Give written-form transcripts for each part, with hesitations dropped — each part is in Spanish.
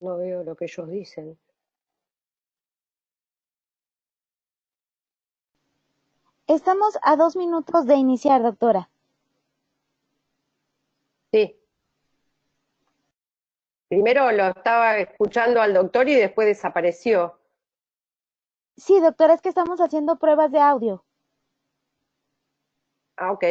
No veo lo que ellos dicen. Estamos a 2 minutos de iniciar, doctora. Sí, primero lo estaba escuchando al doctor y después desapareció. Sí, doctora, es que estamos haciendo pruebas de audio. Ah, ok.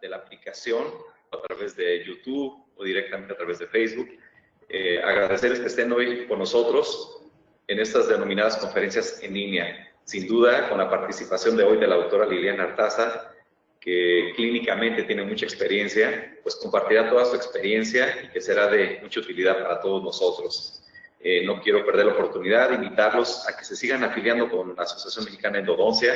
De la aplicación, a través de YouTube o directamente a través de Facebook. Agradecerles que estén hoy con nosotros en estas denominadas conferencias en línea. Sin duda, con la participación de hoy de la doctora Liliana Artaza, que clínicamente tiene mucha experiencia, pues compartirá toda su experiencia y que será de mucha utilidad para todos nosotros. No quiero perder la oportunidad de invitarlos a que se sigan afiliando con la Asociación Mexicana de Endodoncia.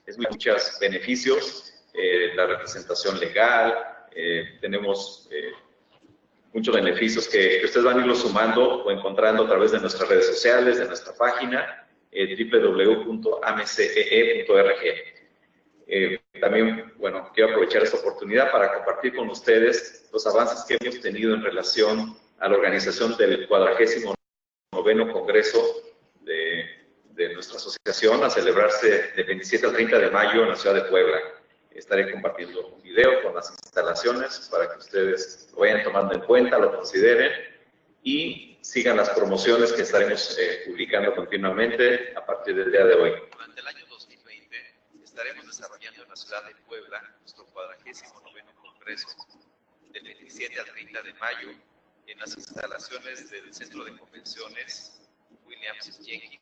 Es muchos beneficios, la representación legal, tenemos muchos beneficios que ustedes van a irlo sumando o encontrando a través de nuestras redes sociales, de nuestra página, www.amcee.org. También, bueno, quiero aprovechar esta oportunidad para compartir con ustedes los avances que hemos tenido en relación a la organización del 49º Congreso de nuestra asociación, a celebrarse del 27 al 30 de mayo en la ciudad de Puebla. Estaré compartiendo un video con las instalaciones para que ustedes lo vayan tomando en cuenta, lo consideren y sigan las promociones que estaremos publicando continuamente a partir del día de hoy. Durante el año 2020 estaremos desarrollando en la ciudad de Puebla nuestro 49º Congreso del 27 al 30 de mayo en las instalaciones del Centro de Convenciones Williams Jenkins.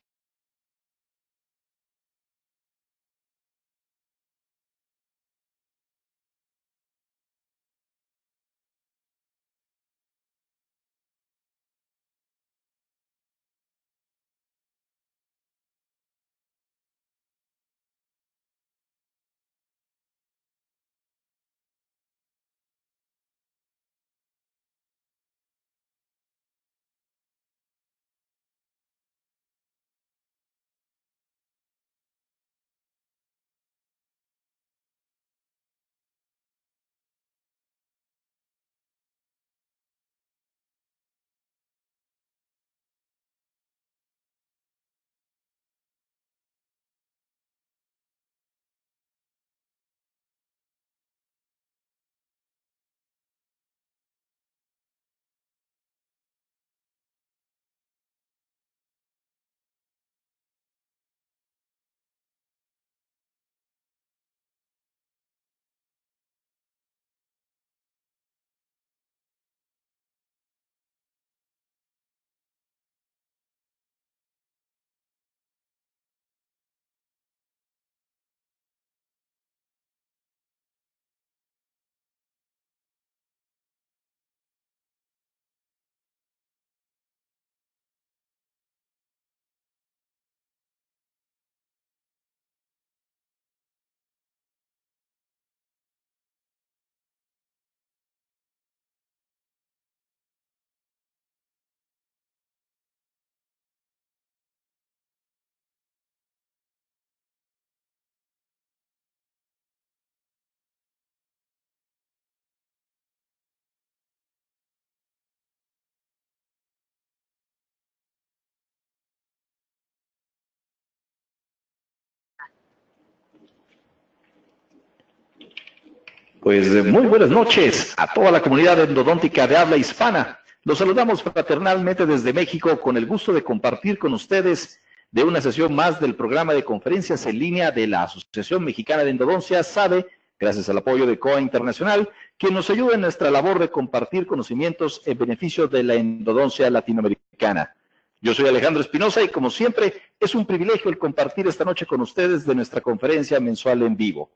Pues muy buenas noches a toda la comunidad endodóntica de habla hispana. Los saludamos fraternalmente desde México con el gusto de compartir con ustedes de una sesión más del programa de conferencias en línea de la Asociación Mexicana de Endodoncia, SADE, gracias al apoyo de COA Internacional, quien nos ayuda en nuestra labor de compartir conocimientos en beneficio de la endodoncia latinoamericana. Yo soy Alejandro Espinosa y como siempre es un privilegio el compartir esta noche con ustedes de nuestra conferencia mensual en vivo.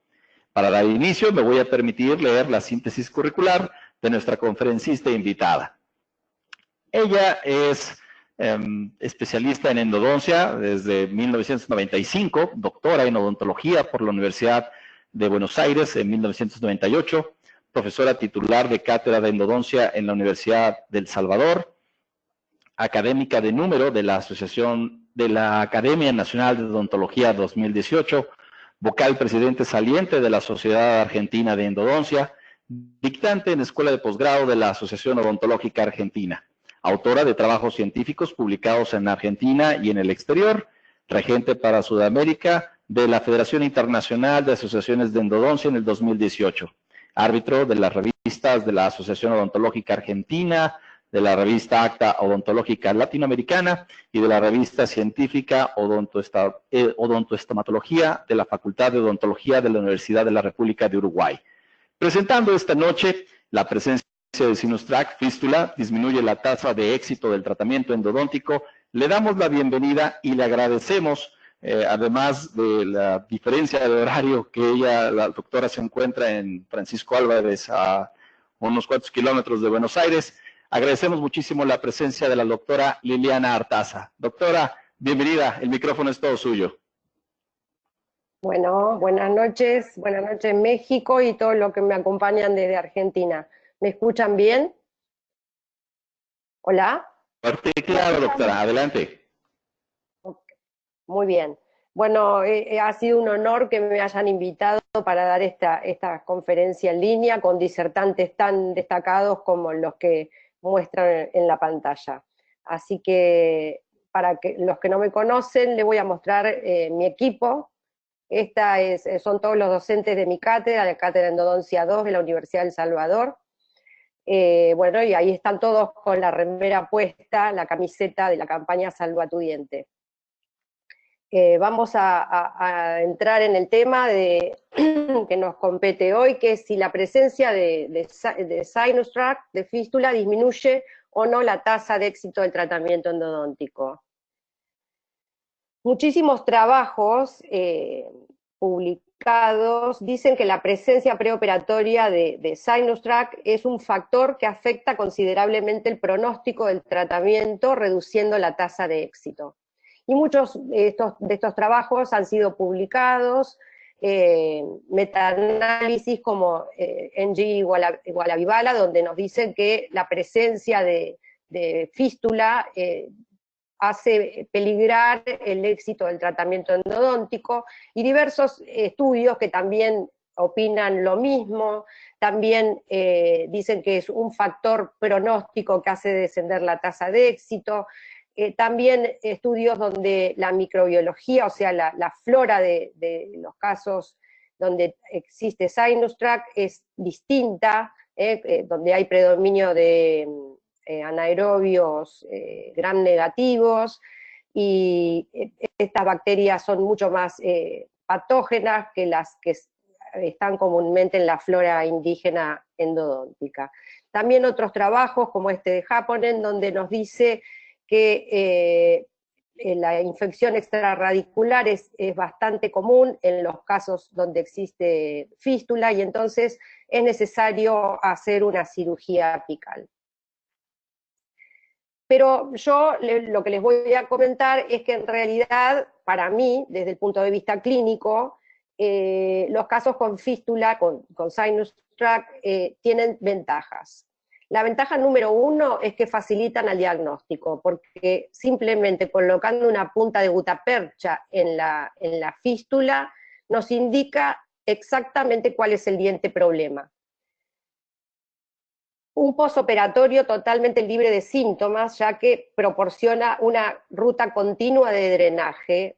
Para dar inicio me voy a permitir leer la síntesis curricular de nuestra conferencista invitada. Ella es especialista en endodoncia desde 1995, doctora en odontología por la Universidad de Buenos Aires en 1998, profesora titular de cátedra de endodoncia en la Universidad del Salvador, académica de número de la Asociación de la Academia Nacional de Odontología 2018, vocal presidente saliente de la Sociedad Argentina de Endodoncia, dictante en Escuela de Posgrado de la Asociación Odontológica Argentina, autora de trabajos científicos publicados en Argentina y en el exterior, regente para Sudamérica de la Federación Internacional de Asociaciones de Endodoncia en el 2018, árbitro de las revistas de la Asociación Odontológica Argentina, de la revista Acta Odontológica Latinoamericana y de la revista científica Odontoestomatología de la Facultad de Odontología de la Universidad de la República de Uruguay. Presentando esta noche la presencia de Sinustrack Fístula, disminuye la tasa de éxito del tratamiento endodóntico. Le damos la bienvenida y le agradecemos, además de la diferencia de horario que ella, la doctora, se encuentra en Francisco Álvarez, a unos cuantos kilómetros de Buenos Aires. Agradecemos muchísimo la presencia de la doctora Liliana Artaza. Doctora, bienvenida, el micrófono es todo suyo. Bueno, buenas noches México y todos los que me acompañan desde Argentina. ¿Me escuchan bien? ¿Hola? Fuerte y claro, doctora, adelante. Muy bien. Bueno, ha sido un honor que me hayan invitado para dar esta conferencia en línea con disertantes tan destacados como los que muestran en la pantalla. Así que, para los que no me conocen, les voy a mostrar mi equipo. Son todos los docentes de mi cátedra, la Cátedra Endodoncia 2 de la Universidad del Salvador. Bueno, y ahí están todos con la remera puesta, la camiseta de la campaña Salva tu Diente. Vamos a entrar en el tema que nos compete hoy, que es si la presencia de Sinustrack, de fístula, disminuye o no la tasa de éxito del tratamiento endodóntico. Muchísimos trabajos publicados dicen que la presencia preoperatoria de Sinustrack es un factor que afecta considerablemente el pronóstico del tratamiento, reduciendo la tasa de éxito. Y muchos de estos trabajos han sido publicados, metaanálisis como NG igual a Vivala, donde nos dicen que la presencia de fístula hace peligrar el éxito del tratamiento endodóntico, y diversos estudios que también opinan lo mismo, también dicen que es un factor pronóstico que hace descender la tasa de éxito. También estudios donde la microbiología, o sea, la flora de los casos donde existe Sinustrack es distinta, donde hay predominio de anaerobios gram negativos, y estas bacterias son mucho más patógenas que las que están comúnmente en la flora indígena endodóntica. También otros trabajos como este de Haponen, donde nos dice que la infección extrarradicular es bastante común en los casos donde existe fístula, y entonces es necesario hacer una cirugía apical. Pero yo lo que les voy a comentar es que en realidad, para mí, desde el punto de vista clínico, los casos con fístula, con Sinustrack, tienen ventajas. La ventaja número uno es que facilitan el diagnóstico, porque simplemente colocando una punta de gutapercha en la fístula nos indica exactamente cuál es el diente problema. Un posoperatorio totalmente libre de síntomas, ya que proporciona una ruta continua de drenaje,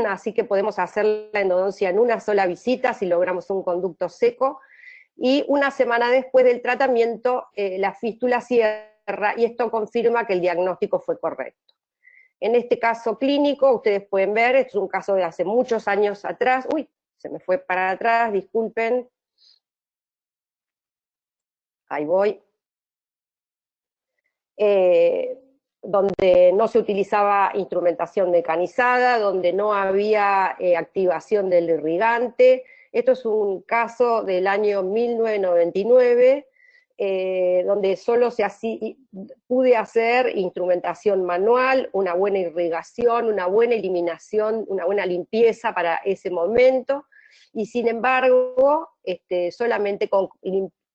así que podemos hacer la endodoncia en una sola visita si logramos un conducto seco, y una semana después del tratamiento la fístula cierra, y esto confirma que el diagnóstico fue correcto. En este caso clínico, ustedes pueden ver, es un caso de hace muchos años atrás, uy, se me fue para atrás, disculpen, ahí voy, donde no se utilizaba instrumentación mecanizada, donde no había activación del irrigante. Esto es un caso del año 1999, donde solo pude hacer instrumentación manual, una buena irrigación, una buena eliminación, una buena limpieza para ese momento, y sin embargo, solamente con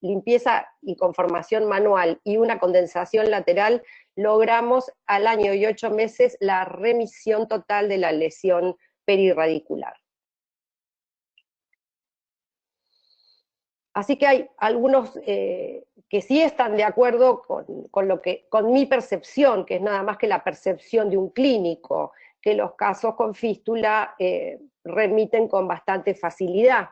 limpieza y conformación manual y una condensación lateral, logramos al año y 8 meses la remisión total de la lesión perirradicular. Así que hay algunos que sí están de acuerdo con mi percepción, que es nada más que la percepción de un clínico, que los casos con fístula remiten con bastante facilidad.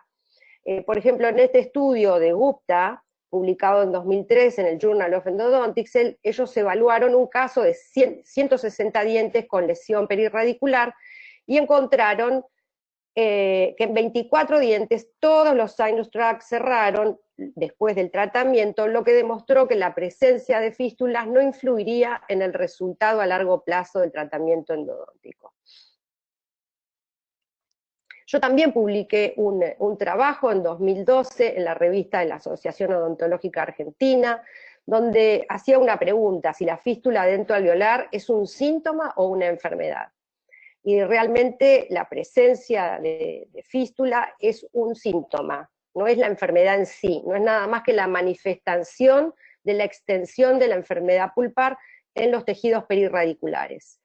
Por ejemplo, en este estudio de Gupta, publicado en 2003 en el Journal of Endodontics, ellos evaluaron un caso de 160 dientes con lesión perirradicular y encontraron que en 24 dientes todos los sinus tracts cerraron después del tratamiento, lo que demostró que la presencia de fístulas no influiría en el resultado a largo plazo del tratamiento endodóntico. Yo también publiqué un trabajo en 2012 en la revista de la Asociación Odontológica Argentina, donde hacía una pregunta, si la fístula dentoalveolar es un síntoma o una enfermedad. Y realmente la presencia de fístula es un síntoma, no es la enfermedad en sí, no es nada más que la manifestación de la extensión de la enfermedad pulpar en los tejidos perirradiculares.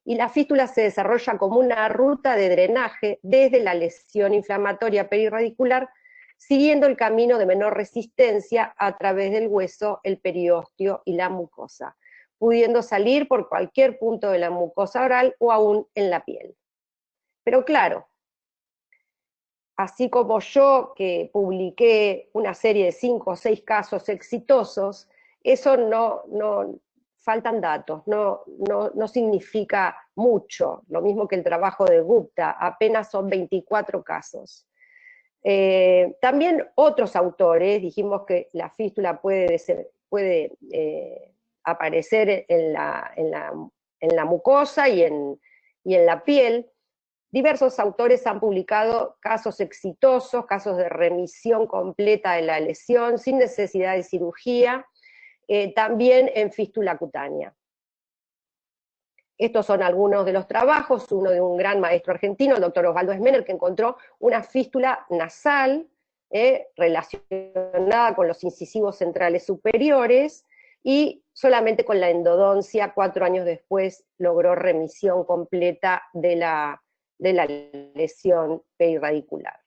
Y la fístula se desarrolla como una ruta de drenaje desde la lesión inflamatoria perirradicular, siguiendo el camino de menor resistencia a través del hueso, el periósteo y la mucosa, pudiendo salir por cualquier punto de la mucosa oral o aún en la piel. Pero claro, así como yo que publiqué una serie de 5 o 6 casos exitosos, eso no faltan datos, no significa mucho, lo mismo que el trabajo de Gupta, apenas son 24 casos. También otros autores, dijimos que la fístula puede aparecer en la mucosa y en la piel. Diversos autores han publicado casos exitosos, casos de remisión completa de la lesión, sin necesidad de cirugía, también en fístula cutánea. Estos son algunos de los trabajos, uno de un gran maestro argentino, el doctor Osvaldo Esmener, que encontró una fístula nasal relacionada con los incisivos centrales superiores, y solamente con la endodoncia, 4 años después, logró remisión completa de la lesión perirradicular.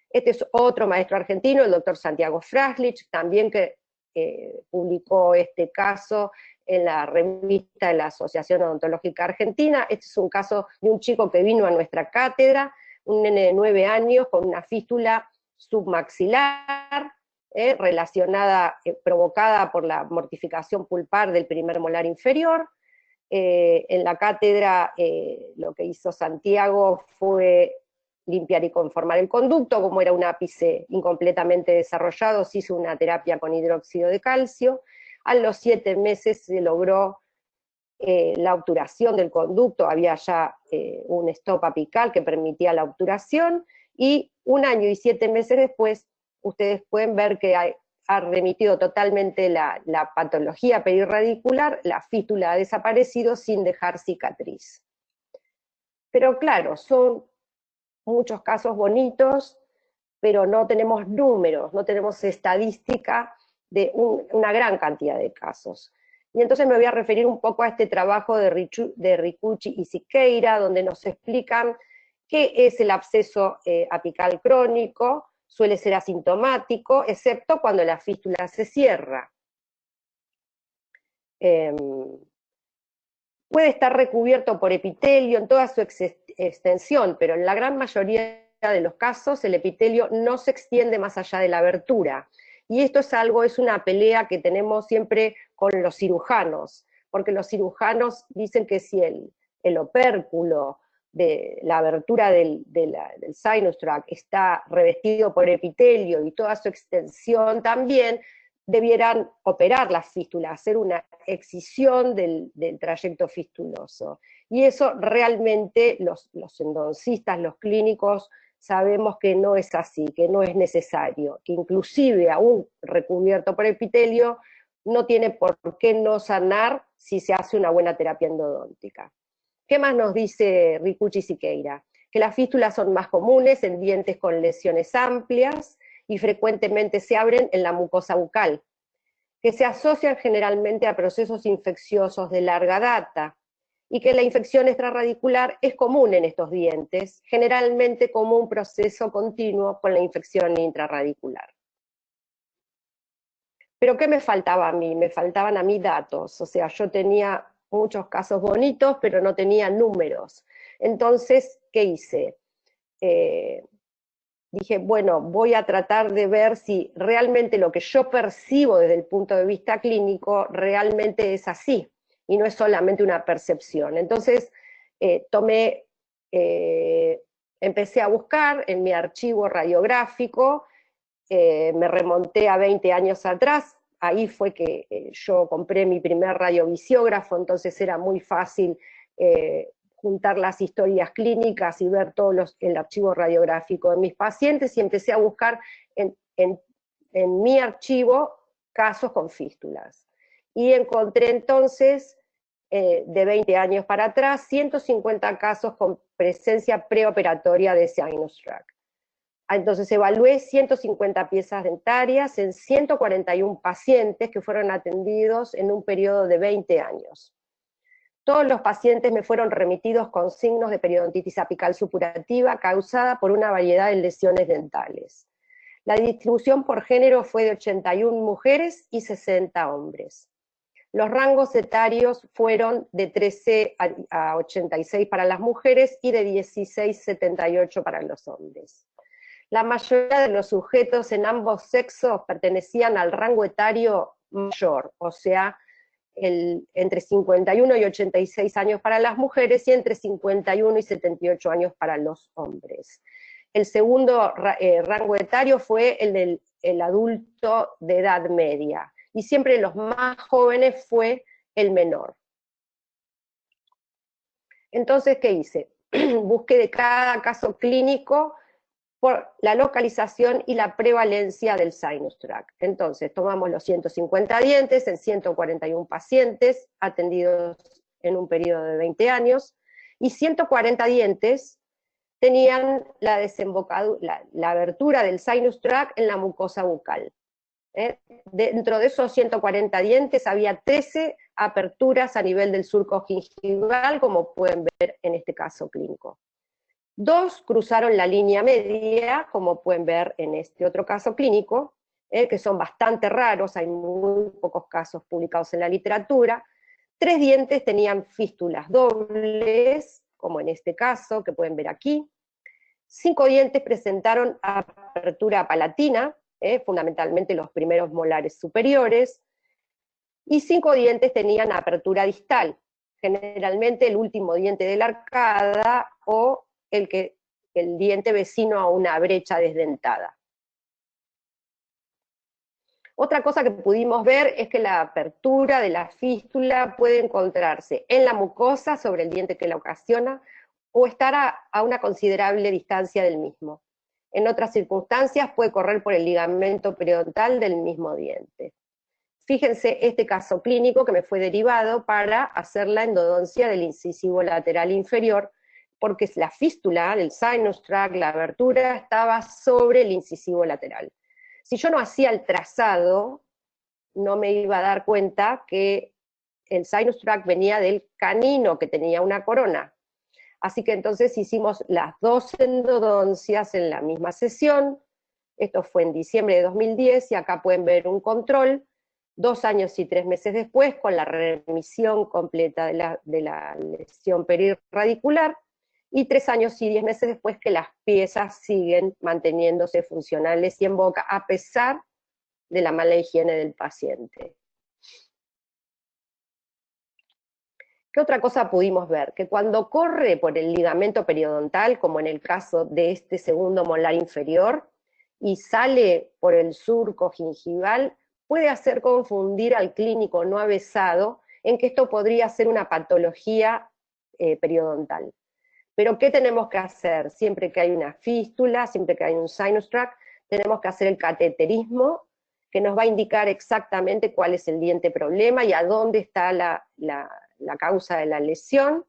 Este es otro maestro argentino, el doctor Santiago Fraslich, también que publicó este caso en la revista de la Asociación Odontológica Argentina. Este es un caso de un chico que vino a nuestra cátedra, un nene de 9 años con una fístula submaxilar, provocada por la mortificación pulpar del primer molar inferior. En la cátedra lo que hizo Santiago fue limpiar y conformar el conducto. Como era un ápice incompletamente desarrollado, se hizo una terapia con hidróxido de calcio. A los 7 meses se logró la obturación del conducto, había ya un stop apical que permitía la obturación, y 1 año y 7 meses después, ustedes pueden ver que ha remitido totalmente la patología perirradicular, la fístula ha desaparecido sin dejar cicatriz. Pero claro, son muchos casos bonitos, pero no tenemos números, no tenemos estadística de una gran cantidad de casos. Y entonces me voy a referir un poco a este trabajo de Ricucci y Siqueira, donde nos explican qué es el absceso apical crónico. Suele ser asintomático, excepto cuando la fístula se cierra. Puede estar recubierto por epitelio en toda su extensión, pero en la gran mayoría de los casos el epitelio no se extiende más allá de la abertura. Y esto es una pelea que tenemos siempre con los cirujanos, porque los cirujanos dicen que si el opérculo de la abertura del sinus tract está revestido por epitelio y toda su extensión también, debieran operar la fístula, hacer una excisión del trayecto fistuloso. Y eso realmente los endodoncistas, los clínicos, sabemos que no es así, que no es necesario, que inclusive aún recubierto por epitelio, no tiene por qué no sanar si se hace una buena terapia endodóntica. ¿Qué más nos dice Ricucci Siqueira? Que las fístulas son más comunes en dientes con lesiones amplias y frecuentemente se abren en la mucosa bucal, que se asocian generalmente a procesos infecciosos de larga data, y que la infección extrarradicular es común en estos dientes, generalmente como un proceso continuo con la infección intrarradicular. ¿Pero qué me faltaba a mí? Me faltaban a mí datos, o sea, yo tenía muchos casos bonitos, pero no tenía números. Entonces, ¿qué hice? Dije, bueno, voy a tratar de ver si realmente lo que yo percibo desde el punto de vista clínico realmente es así, y no es solamente una percepción. Entonces, empecé a buscar en mi archivo radiográfico, me remonté a 20 años atrás, ahí fue que yo compré mi primer radiovisiógrafo, entonces era muy fácil juntar las historias clínicas y ver todo el archivo radiográfico de mis pacientes, y empecé a buscar en mi archivo casos con fístulas. Y encontré entonces, de 20 años para atrás, 150 casos con presencia preoperatoria de sinus tract. Entonces evalué 150 piezas dentarias en 141 pacientes que fueron atendidos en un periodo de 20 años. Todos los pacientes me fueron remitidos con signos de periodontitis apical supurativa causada por una variedad de lesiones dentales. La distribución por género fue de 81 mujeres y 60 hombres. Los rangos etarios fueron de 13 a 86 para las mujeres y de 16 a 78 para los hombres. La mayoría de los sujetos en ambos sexos pertenecían al rango etario mayor, o sea, entre 51 y 86 años para las mujeres y entre 51 y 78 años para los hombres. El segundo rango etario fue el del adulto de edad media, y siempre los más jóvenes fue el menor. Entonces, ¿qué hice? Busqué de cada caso clínico por la localización y la prevalencia del sinus tract. Entonces, tomamos los 150 dientes en 141 pacientes atendidos en un periodo de 20 años, y 140 dientes tenían la abertura del sinus tract en la mucosa bucal. Dentro de esos 140 dientes había 13 aperturas a nivel del surco gingival, como pueden ver en este caso clínico. 2 cruzaron la línea media, como pueden ver en este otro caso clínico, que son bastante raros, hay muy pocos casos publicados en la literatura. 3 dientes tenían fístulas dobles, como en este caso, que pueden ver aquí. 5 dientes presentaron apertura palatina, fundamentalmente los primeros molares superiores, y 5 dientes tenían apertura distal, generalmente el último diente de la arcada o el diente vecino a una brecha desdentada. Otra cosa que pudimos ver es que la apertura de la fístula puede encontrarse en la mucosa sobre el diente que la ocasiona, o estar a una considerable distancia del mismo. En otras circunstancias puede correr por el ligamento periodontal del mismo diente. Fíjense este caso clínico que me fue derivado para hacer la endodoncia del incisivo lateral inferior, porque la fístula del sinus tract, la abertura, estaba sobre el incisivo lateral. Si yo no hacía el trazado, no me iba a dar cuenta que el sinus tract venía del canino, que tenía una corona. Así que entonces hicimos las 2 endodoncias en la misma sesión. Esto fue en diciembre de 2010, y acá pueden ver un control, 2 años y 3 meses después, con la remisión completa de la lesión perirradicular, y 3 años y 10 meses después que las piezas siguen manteniéndose funcionales y en boca, a pesar de la mala higiene del paciente. ¿Qué otra cosa pudimos ver? Que cuando corre por el ligamento periodontal, como en el caso de este segundo molar inferior, y sale por el surco gingival, puede hacer confundir al clínico no avesado en que esto podría ser una patología periodontal. Pero ¿qué tenemos que hacer? Siempre que hay una fístula, siempre que hay un sinus tract, tenemos que hacer el cateterismo, que nos va a indicar exactamente cuál es el diente problema y a dónde está la causa de la lesión,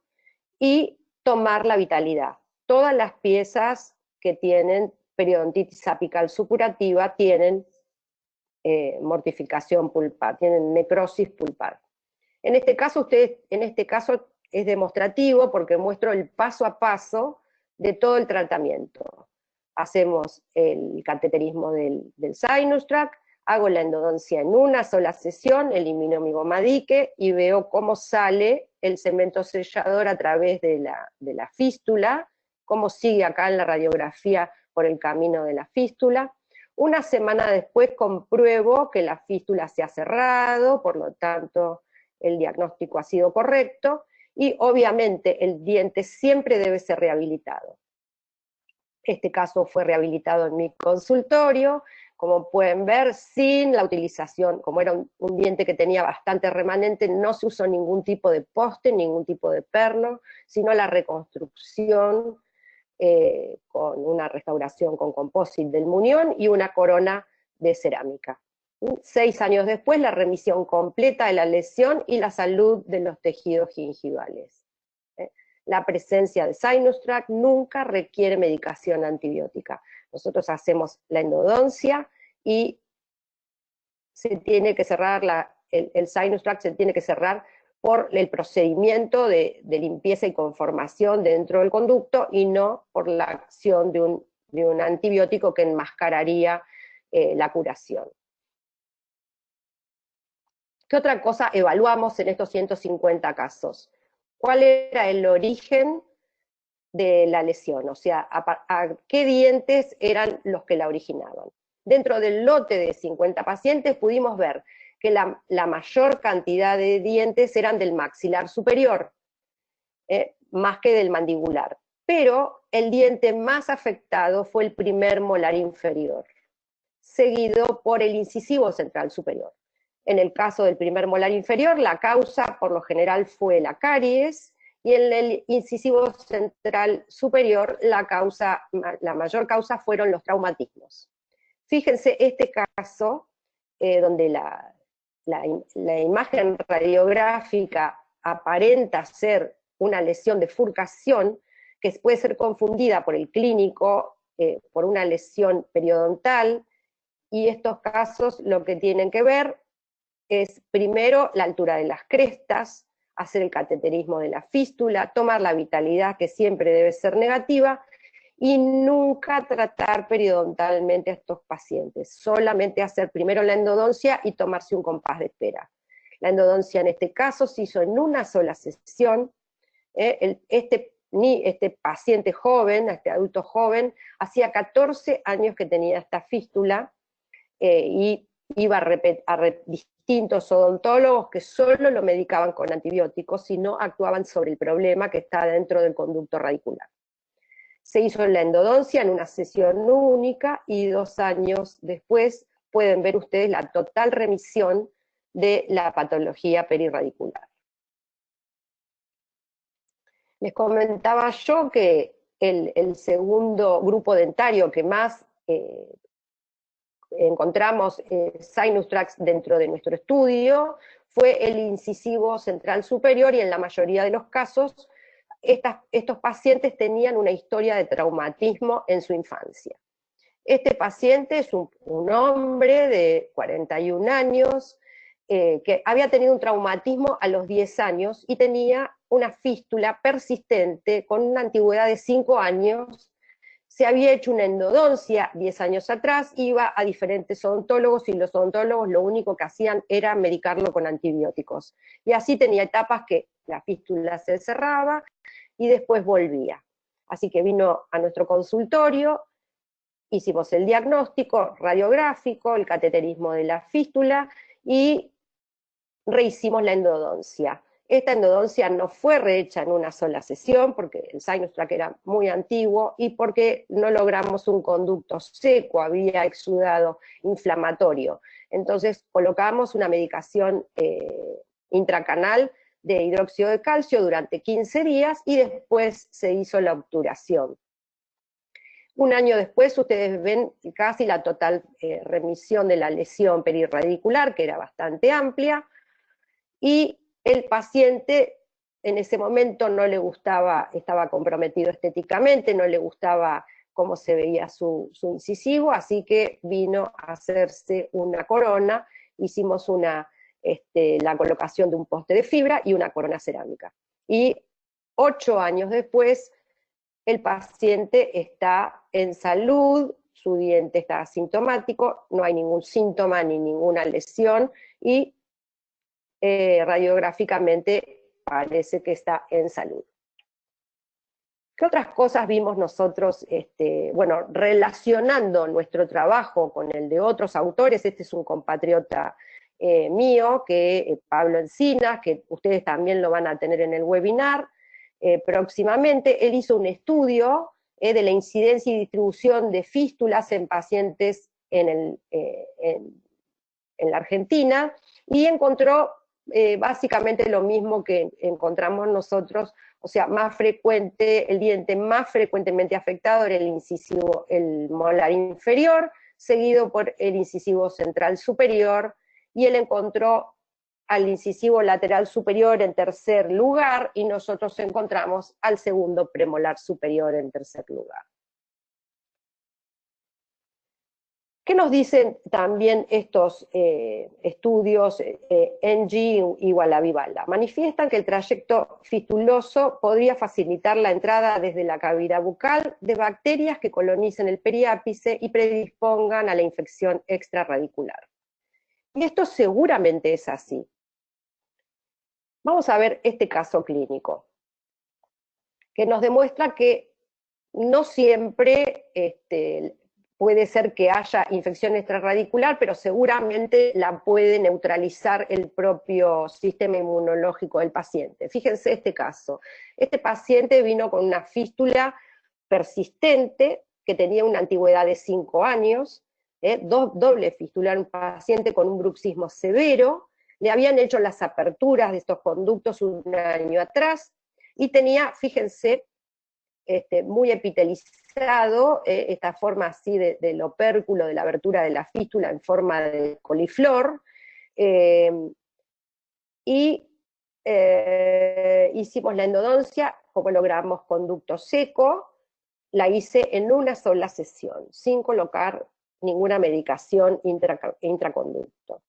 y tomar la vitalidad. Todas las piezas que tienen periodontitis apical supurativa tienen mortificación pulpar, tienen necrosis pulpar. En este caso, es demostrativo porque muestro el paso a paso de todo el tratamiento. Hacemos el cateterismo del sinus tract, hago la endodoncia en una sola sesión, elimino mi goma dique y veo cómo sale el cemento sellador a través de la fístula, cómo sigue acá en la radiografía por el camino de la fístula. Una semana después compruebo que la fístula se ha cerrado, por lo tanto el diagnóstico ha sido correcto, y obviamente el diente siempre debe ser rehabilitado. Este caso fue rehabilitado en mi consultorio, como pueden ver, sin la utilización, como era un diente que tenía bastante remanente, no se usó ningún tipo de poste, ningún tipo de perno, sino la reconstrucción con una restauración con composite del muñón y una corona de cerámica. 6 años después, la remisión completa de la lesión y la salud de los tejidos gingivales. La presencia de sinus tract nunca requiere medicación antibiótica. Nosotros hacemos la endodoncia y se tiene que cerrar, el sinus tract se tiene que cerrar por el procedimiento de limpieza y conformación dentro del conducto y no por la acción de un antibiótico que enmascararía la curación. ¿Qué otra cosa evaluamos en estos 150 casos? ¿Cuál era el origen de la lesión? O sea, a qué dientes eran los que la originaban. Dentro del lote de 50 pacientes pudimos ver que la mayor cantidad de dientes eran del maxilar superior, más que del mandibular. Pero el diente más afectado fue el primer molar inferior, seguido por el incisivo central superior. En el caso del primer molar inferior, la causa por lo general fue la caries, y en el incisivo central superior la mayor causa fueron los traumatismos. Fíjense este caso, donde la imagen radiográfica aparenta ser una lesión de furcación, que puede ser confundida por el clínico por una lesión periodontal, y estos casos lo que tienen que ver es primero la altura de las crestas, hacer el cateterismo de la fístula, tomar la vitalidad, que siempre debe ser negativa, y nunca tratar periodontalmente a estos pacientes, solamente hacer primero la endodoncia y tomarse un compás de espera. La endodoncia en este caso se hizo en una sola sesión. Este paciente joven, este adulto joven, hacía 14 años que tenía esta fístula, y iba a distintos odontólogos que solo lo medicaban con antibióticos y no actuaban sobre el problema que está dentro del conducto radicular. Se hizo la endodoncia en una sesión única y 2 años después pueden ver ustedes la total remisión de la patología perirradicular. Les comentaba yo que el segundo grupo dentario que más encontramos sinus tracts dentro de nuestro estudio fue el incisivo central superior, y en la mayoría de los casos estos pacientes tenían una historia de traumatismo en su infancia. Este paciente es un hombre de 41 años que había tenido un traumatismo a los 10 años y tenía una fístula persistente con una antigüedad de 5 años. Se había hecho una endodoncia 10 años atrás, iba a diferentes odontólogos y los odontólogos lo único que hacían era medicarlo con antibióticos. Y así tenía etapas que la fístula se cerraba y después volvía. Así que vino a nuestro consultorio hicimos el diagnóstico radiográfico, el cateterismo de la fístula y rehicimos la endodoncia. Esta endodoncia no fue rehecha en una sola sesión porque el sinus tract era muy antiguo y porque no logramos un conducto seco, había exudado inflamatorio. Entonces colocamos una medicación intracanal de hidróxido de calcio durante 15 días y después se hizo la obturación. Un año después ustedes ven casi la total remisión de la lesión perirradicular, que era bastante amplia, y el paciente en ese momento no le gustaba, estaba comprometido estéticamente, no le gustaba cómo se veía su incisivo, así que vino a hacerse una corona, hicimos la colocación de un poste de fibra y una corona cerámica. Y 8 años después, el paciente está en salud, su diente está asintomático, no hay ningún síntoma ni ninguna lesión, y radiográficamente parece que está en salud. ¿Qué otras cosas vimos nosotros, bueno, relacionando nuestro trabajo con el de otros autores? Este es un compatriota mío, Pablo Encinas, que ustedes también lo van a tener en el webinar próximamente. Él hizo un estudio de la incidencia y distribución de fístulas en pacientes en la Argentina, y encontró básicamente lo mismo que encontramos nosotros, o sea, más frecuente, el diente más frecuentemente afectado era el incisivo, el molar inferior, seguido por el incisivo central superior, y él encontró al incisivo lateral superior en tercer lugar, y nosotros encontramos al segundo premolar superior en tercer lugar. ¿Qué nos dicen también estos estudios NG y Walla-Vivalda? Manifiestan que el trayecto fistuloso podría facilitar la entrada desde la cavidad bucal de bacterias que colonicen el periápice y predispongan a la infección extrarradicular. Y esto seguramente es así. Vamos a ver este caso clínico, que nos demuestra que no siempre puede ser que haya infección extrarradicular, pero seguramente la puede neutralizar el propio sistema inmunológico del paciente. Fíjense este caso. Este paciente vino con una fístula persistente que tenía una antigüedad de 5 años, doble fístula, un paciente con un bruxismo severo, le habían hecho las aperturas de estos conductos un año atrás, y tenía, fíjense, muy epitelizado, esta forma así del opérculo, de la abertura de la fístula en forma de coliflor, hicimos la endodoncia, como logramos conducto seco, la hice en una sola sesión, sin colocar ninguna medicación intraconducto.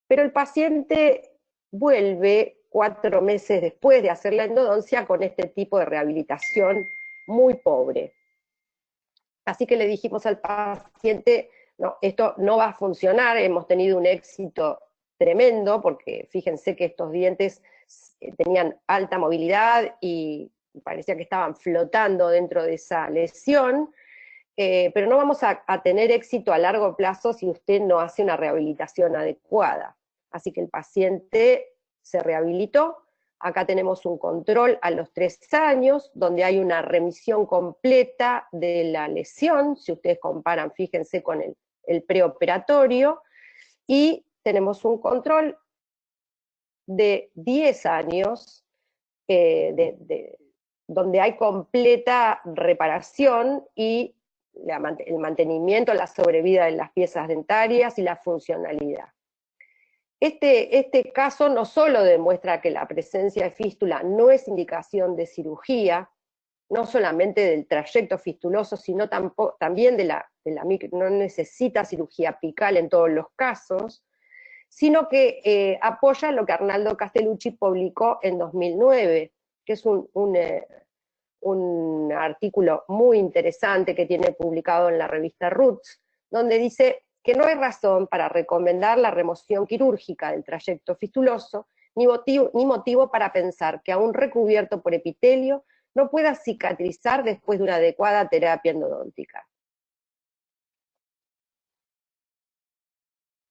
Pero el paciente vuelve 4 meses después de hacer la endodoncia con este tipo de rehabilitación muy pobre. Así que le dijimos al paciente, no, esto no va a funcionar, hemos tenido un éxito tremendo, porque fíjense que estos dientes tenían alta movilidad y parecía que estaban flotando dentro de esa lesión, pero no vamos a tener éxito a largo plazo si usted no hace una rehabilitación adecuada. Así que el paciente se rehabilitó. Acá tenemos un control a los 3 años, donde hay una remisión completa de la lesión, si ustedes comparan, fíjense con el preoperatorio, y tenemos un control de 10 años, donde hay completa reparación y el mantenimiento, la sobrevida de las piezas dentarias y la funcionalidad. Este caso no solo demuestra que la presencia de fístula no es indicación de cirugía, no solamente del trayecto fistuloso, sino también no necesita cirugía apical en todos los casos, sino que apoya lo que Arnaldo Castellucci publicó en 2009, que es un artículo muy interesante que tiene publicado en la revista Roots, donde dice que no hay razón para recomendar la remoción quirúrgica del trayecto fistuloso, ni motivo para pensar que aún recubierto por epitelio no pueda cicatrizar después de una adecuada terapia endodóntica.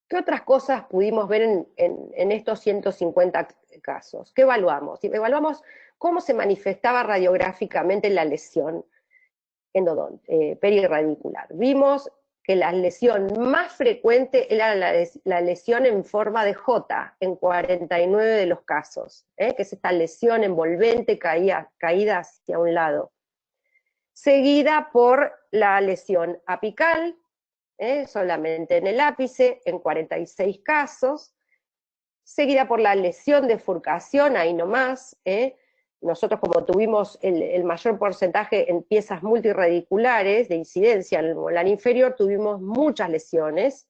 ¿Qué otras cosas pudimos ver en estos 150 casos? ¿Qué evaluamos? Evaluamos cómo se manifestaba radiográficamente la lesión perirradicular. Vimos que la lesión más frecuente era la lesión en forma de J, en 49 de los casos, que es esta lesión envolvente caída hacia un lado. Seguida por la lesión apical, solamente en el ápice, en 46 casos, seguida por la lesión de furcación, ahí nomás. Nosotros, como tuvimos el mayor porcentaje en piezas multirradiculares de incidencia en el molar inferior, tuvimos muchas lesiones,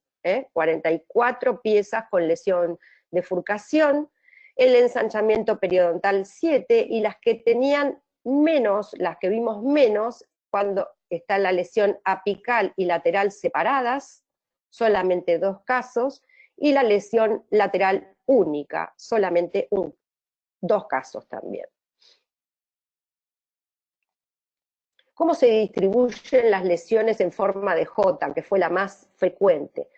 44 piezas con lesión de furcación, el ensanchamiento periodontal 7, y las que tenían menos, las que vimos menos, cuando está la lesión apical y lateral separadas, solamente 2 casos, y la lesión lateral única, solamente 2 casos también. ¿Cómo se distribuyen las lesiones en forma de J, que fue la más frecuente?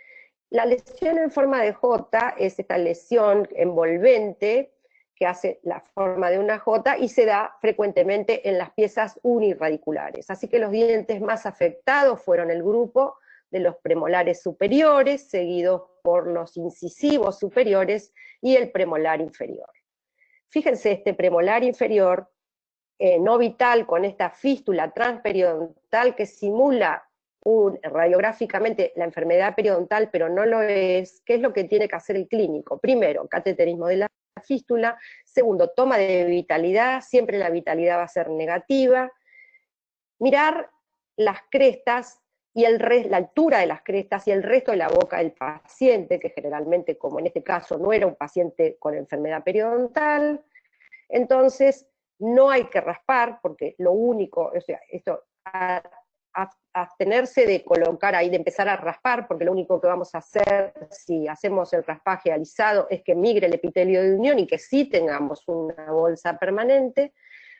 La lesión en forma de J es esta lesión envolvente que hace la forma de una J y se da frecuentemente en las piezas unirradiculares. Así que los dientes más afectados fueron el grupo de los premolares superiores, seguidos por los incisivos superiores y el premolar inferior. Fíjense, este premolar inferior no vital, con esta fístula transperiodontal que simula radiográficamente la enfermedad periodontal, pero no lo es. ¿Qué es lo que tiene que hacer el clínico? Primero, cateterismo de la fístula. Segundo, toma de vitalidad, siempre la vitalidad va a ser negativa. Mirar las crestas y la altura de las crestas y el resto de la boca del paciente, que generalmente, como en este caso, no era un paciente con enfermedad periodontal. Entonces, no hay que raspar, porque lo único, o sea, abstenerse de colocar ahí, de empezar a raspar, porque lo único que vamos a hacer si hacemos el raspaje alisado es que migre el epitelio de unión y que sí tengamos una bolsa permanente.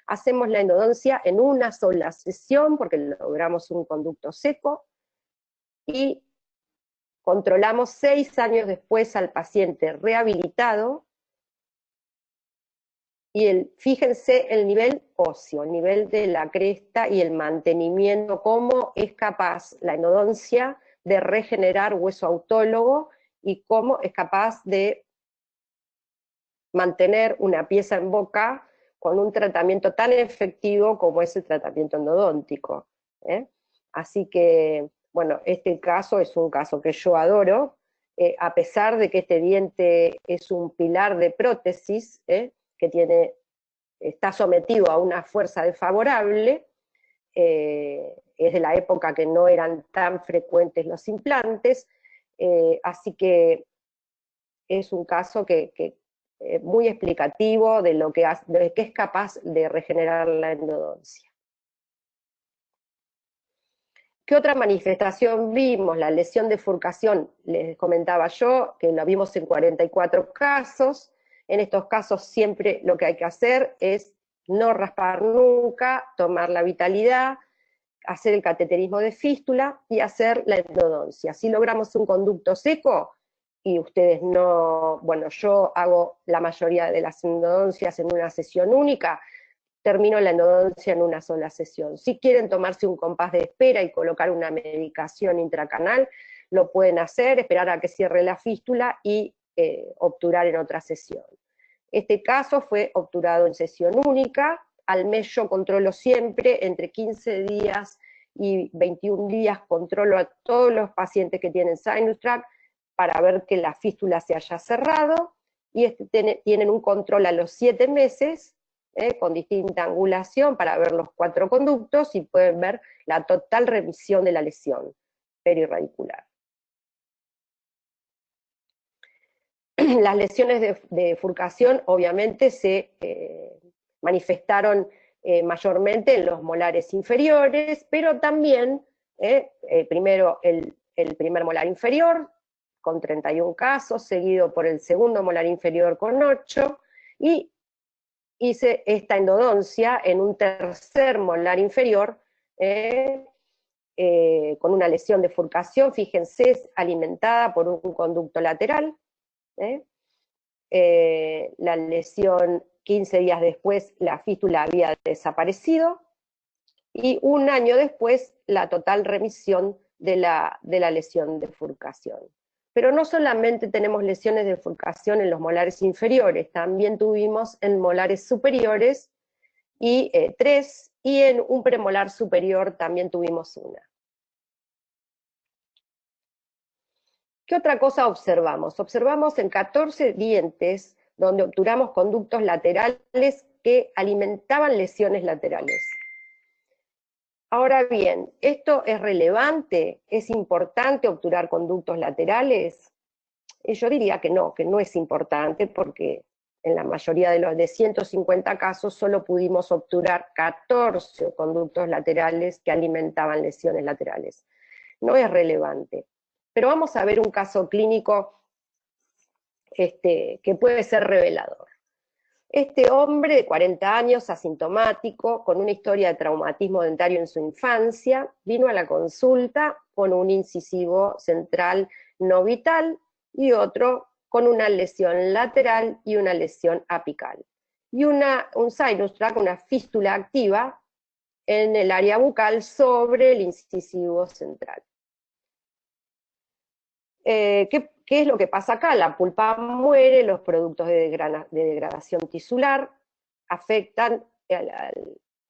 Hacemos la endodoncia en una sola sesión, porque logramos un conducto seco, y controlamos 6 años después al paciente rehabilitado. Y fíjense el nivel óseo, el nivel de la cresta y el mantenimiento, cómo es capaz la endodoncia de regenerar hueso autólogo y cómo es capaz de mantener una pieza en boca con un tratamiento tan efectivo como es el tratamiento endodóntico. Así que, bueno, este caso es un caso que yo adoro, a pesar de que este diente es un pilar de prótesis, que está sometido a una fuerza desfavorable, es de la época que no eran tan frecuentes los implantes, así que es un caso muy explicativo de lo que es capaz de regenerar la endodoncia. ¿Qué otra manifestación vimos? La lesión de furcación, les comentaba yo, que la vimos en 44 casos. En estos casos siempre lo que hay que hacer es no raspar nunca, tomar la vitalidad, hacer el cateterismo de fístula y hacer la endodoncia. Si logramos un conducto seco, y ustedes no, bueno, yo hago la mayoría de las endodoncias en una sesión única, termino la endodoncia en una sola sesión. Si quieren tomarse un compás de espera y colocar una medicación intracanal, lo pueden hacer, esperar a que cierre la fístula y obturar en otra sesión. Este caso fue obturado en sesión única. Al mes yo controlo siempre, entre 15 días y 21 días controlo a todos los pacientes que tienen sinus tract para ver que la fístula se haya cerrado, y tienen un control a los 7 meses, con distinta angulación para ver los 4 conductos, y pueden ver la total remisión de la lesión perirradicular. Las lesiones de furcación obviamente se manifestaron mayormente en los molares inferiores, pero también, primero el primer molar inferior, con 31 casos, seguido por el segundo molar inferior con 8, y hice esta endodoncia en un tercer molar inferior, con una lesión de furcación, fíjense, es alimentada por un conducto lateral. La lesión, 15 días después, la fístula había desaparecido, y un año después, la total remisión de la lesión de furcación. Pero no solamente tenemos lesiones de furcación en los molares inferiores, también tuvimos en molares superiores, y 3, y en un premolar superior también tuvimos una. ¿Qué otra cosa observamos? Observamos en 14 dientes donde obturamos conductos laterales que alimentaban lesiones laterales. Ahora bien, ¿esto es relevante? ¿Es importante obturar conductos laterales? Y yo diría que no es importante, porque en la mayoría de los 150 casos solo pudimos obturar 14 conductos laterales que alimentaban lesiones laterales. No es relevante. Pero vamos a ver un caso clínico que puede ser revelador. Este hombre de 40 años, asintomático, con una historia de traumatismo dentario en su infancia, vino a la consulta con un incisivo central no vital y otro con una lesión lateral y una lesión apical. Y un sinus tract, una fístula activa en el área bucal sobre el incisivo central. ¿Qué es lo que pasa acá? La pulpa muere, los productos de degradación tisular afectan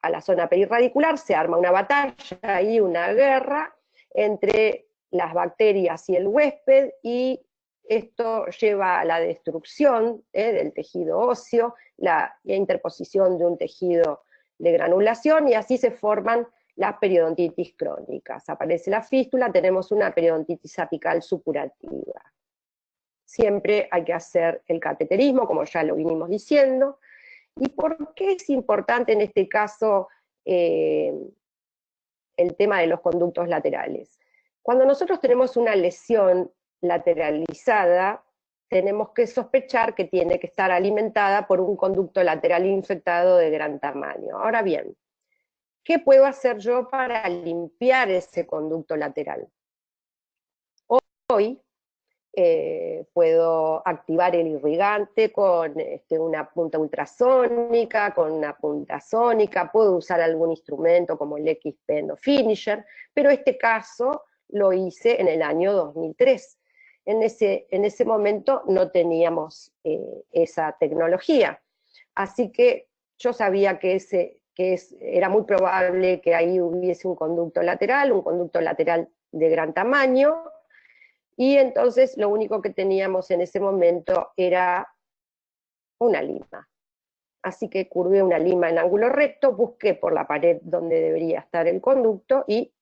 a la zona perirradicular, se arma una batalla y una guerra entre las bacterias y el huésped, y esto lleva a la destrucción del tejido óseo, la interposición de un tejido de granulación, y así se forman las periodontitis crónicas. Aparece la fístula, tenemos una periodontitis apical supurativa. Siempre hay que hacer el cateterismo, como ya lo vinimos diciendo. ¿Y por qué es importante en este caso el tema de los conductos laterales? Cuando nosotros tenemos una lesión lateralizada, tenemos que sospechar que tiene que estar alimentada por un conducto lateral infectado de gran tamaño. Ahora bien, ¿qué puedo hacer yo para limpiar ese conducto lateral? Hoy puedo activar el irrigante con una punta ultrasónica, con una punta sónica, puedo usar algún instrumento como el X-Pen o Finisher, pero este caso lo hice en el año 2003. En ese momento no teníamos esa tecnología, así que yo sabía que era muy probable que ahí hubiese un conducto lateral de gran tamaño, y entonces lo único que teníamos en ese momento era una lima. Así que curvé una lima en ángulo recto, busqué por la pared donde debería estar el conducto, y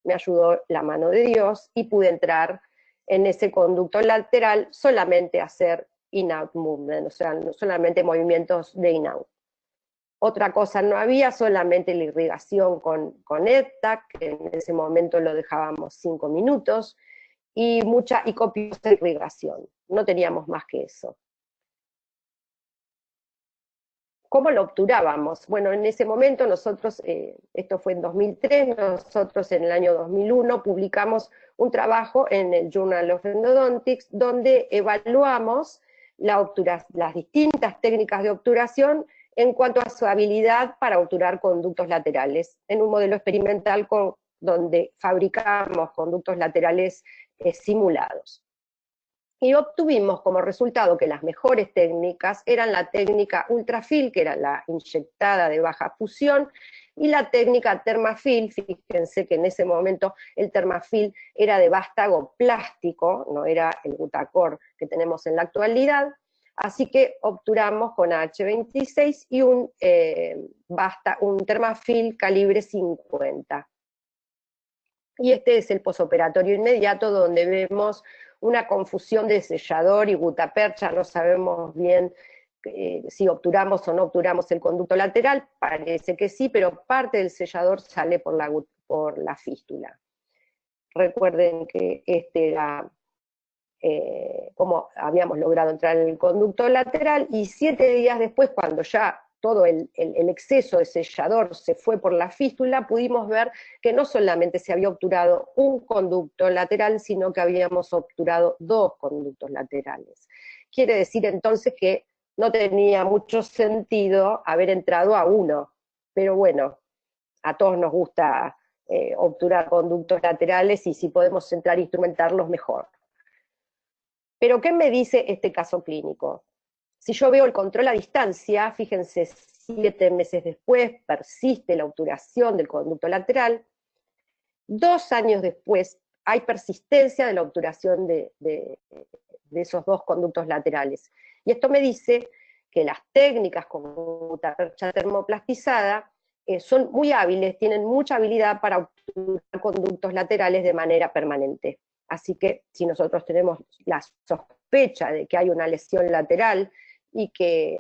me ayudó la mano de Dios, y pude entrar en ese conducto lateral solamente hacer in-out movement, o sea, solamente movimientos de in-out. Otra cosa no había, solamente la irrigación con EDTAC, que en ese momento lo dejábamos 5 minutos, y copiosa irrigación. No teníamos más que eso. ¿Cómo lo obturábamos? Bueno, en ese momento nosotros, esto fue en 2003, nosotros en el año 2001 publicamos un trabajo en el Journal of Endodontics, donde evaluamos las distintas técnicas de obturación en cuanto a su habilidad para obturar conductos laterales, en un modelo experimental donde fabricamos conductos laterales simulados. Y obtuvimos como resultado que las mejores técnicas eran la técnica ultrafil, que era la inyectada de baja fusión, y la técnica Thermafil. Fíjense que en ese momento el Thermafil era de vástago plástico, no era el Butacor que tenemos en la actualidad, así que obturamos con H26 y un Thermafil calibre 50. Y este es el posoperatorio inmediato, donde vemos una confusión de sellador y gutapercha. No sabemos bien si obturamos o no obturamos el conducto lateral, parece que sí, pero parte del sellador sale por la fístula. Recuerden que este era como habíamos logrado entrar en el conducto lateral, y 7 días después, cuando ya todo el exceso de sellador se fue por la fístula, pudimos ver que no solamente se había obturado un conducto lateral, sino que habíamos obturado 2 conductos laterales. Quiere decir entonces que no tenía mucho sentido haber entrado a uno, pero bueno, a todos nos gusta obturar conductos laterales y si podemos entrar a instrumentarlos mejor. Pero ¿qué me dice este caso clínico? Si yo veo el control a distancia, fíjense, 7 meses después persiste la obturación del conducto lateral, 2 años después hay persistencia de la obturación de esos 2 conductos laterales. Y esto me dice que las técnicas como gutapercha termoplastizada son muy hábiles, tienen mucha habilidad para obturar conductos laterales de manera permanente. Así que si nosotros tenemos la sospecha de que hay una lesión lateral y que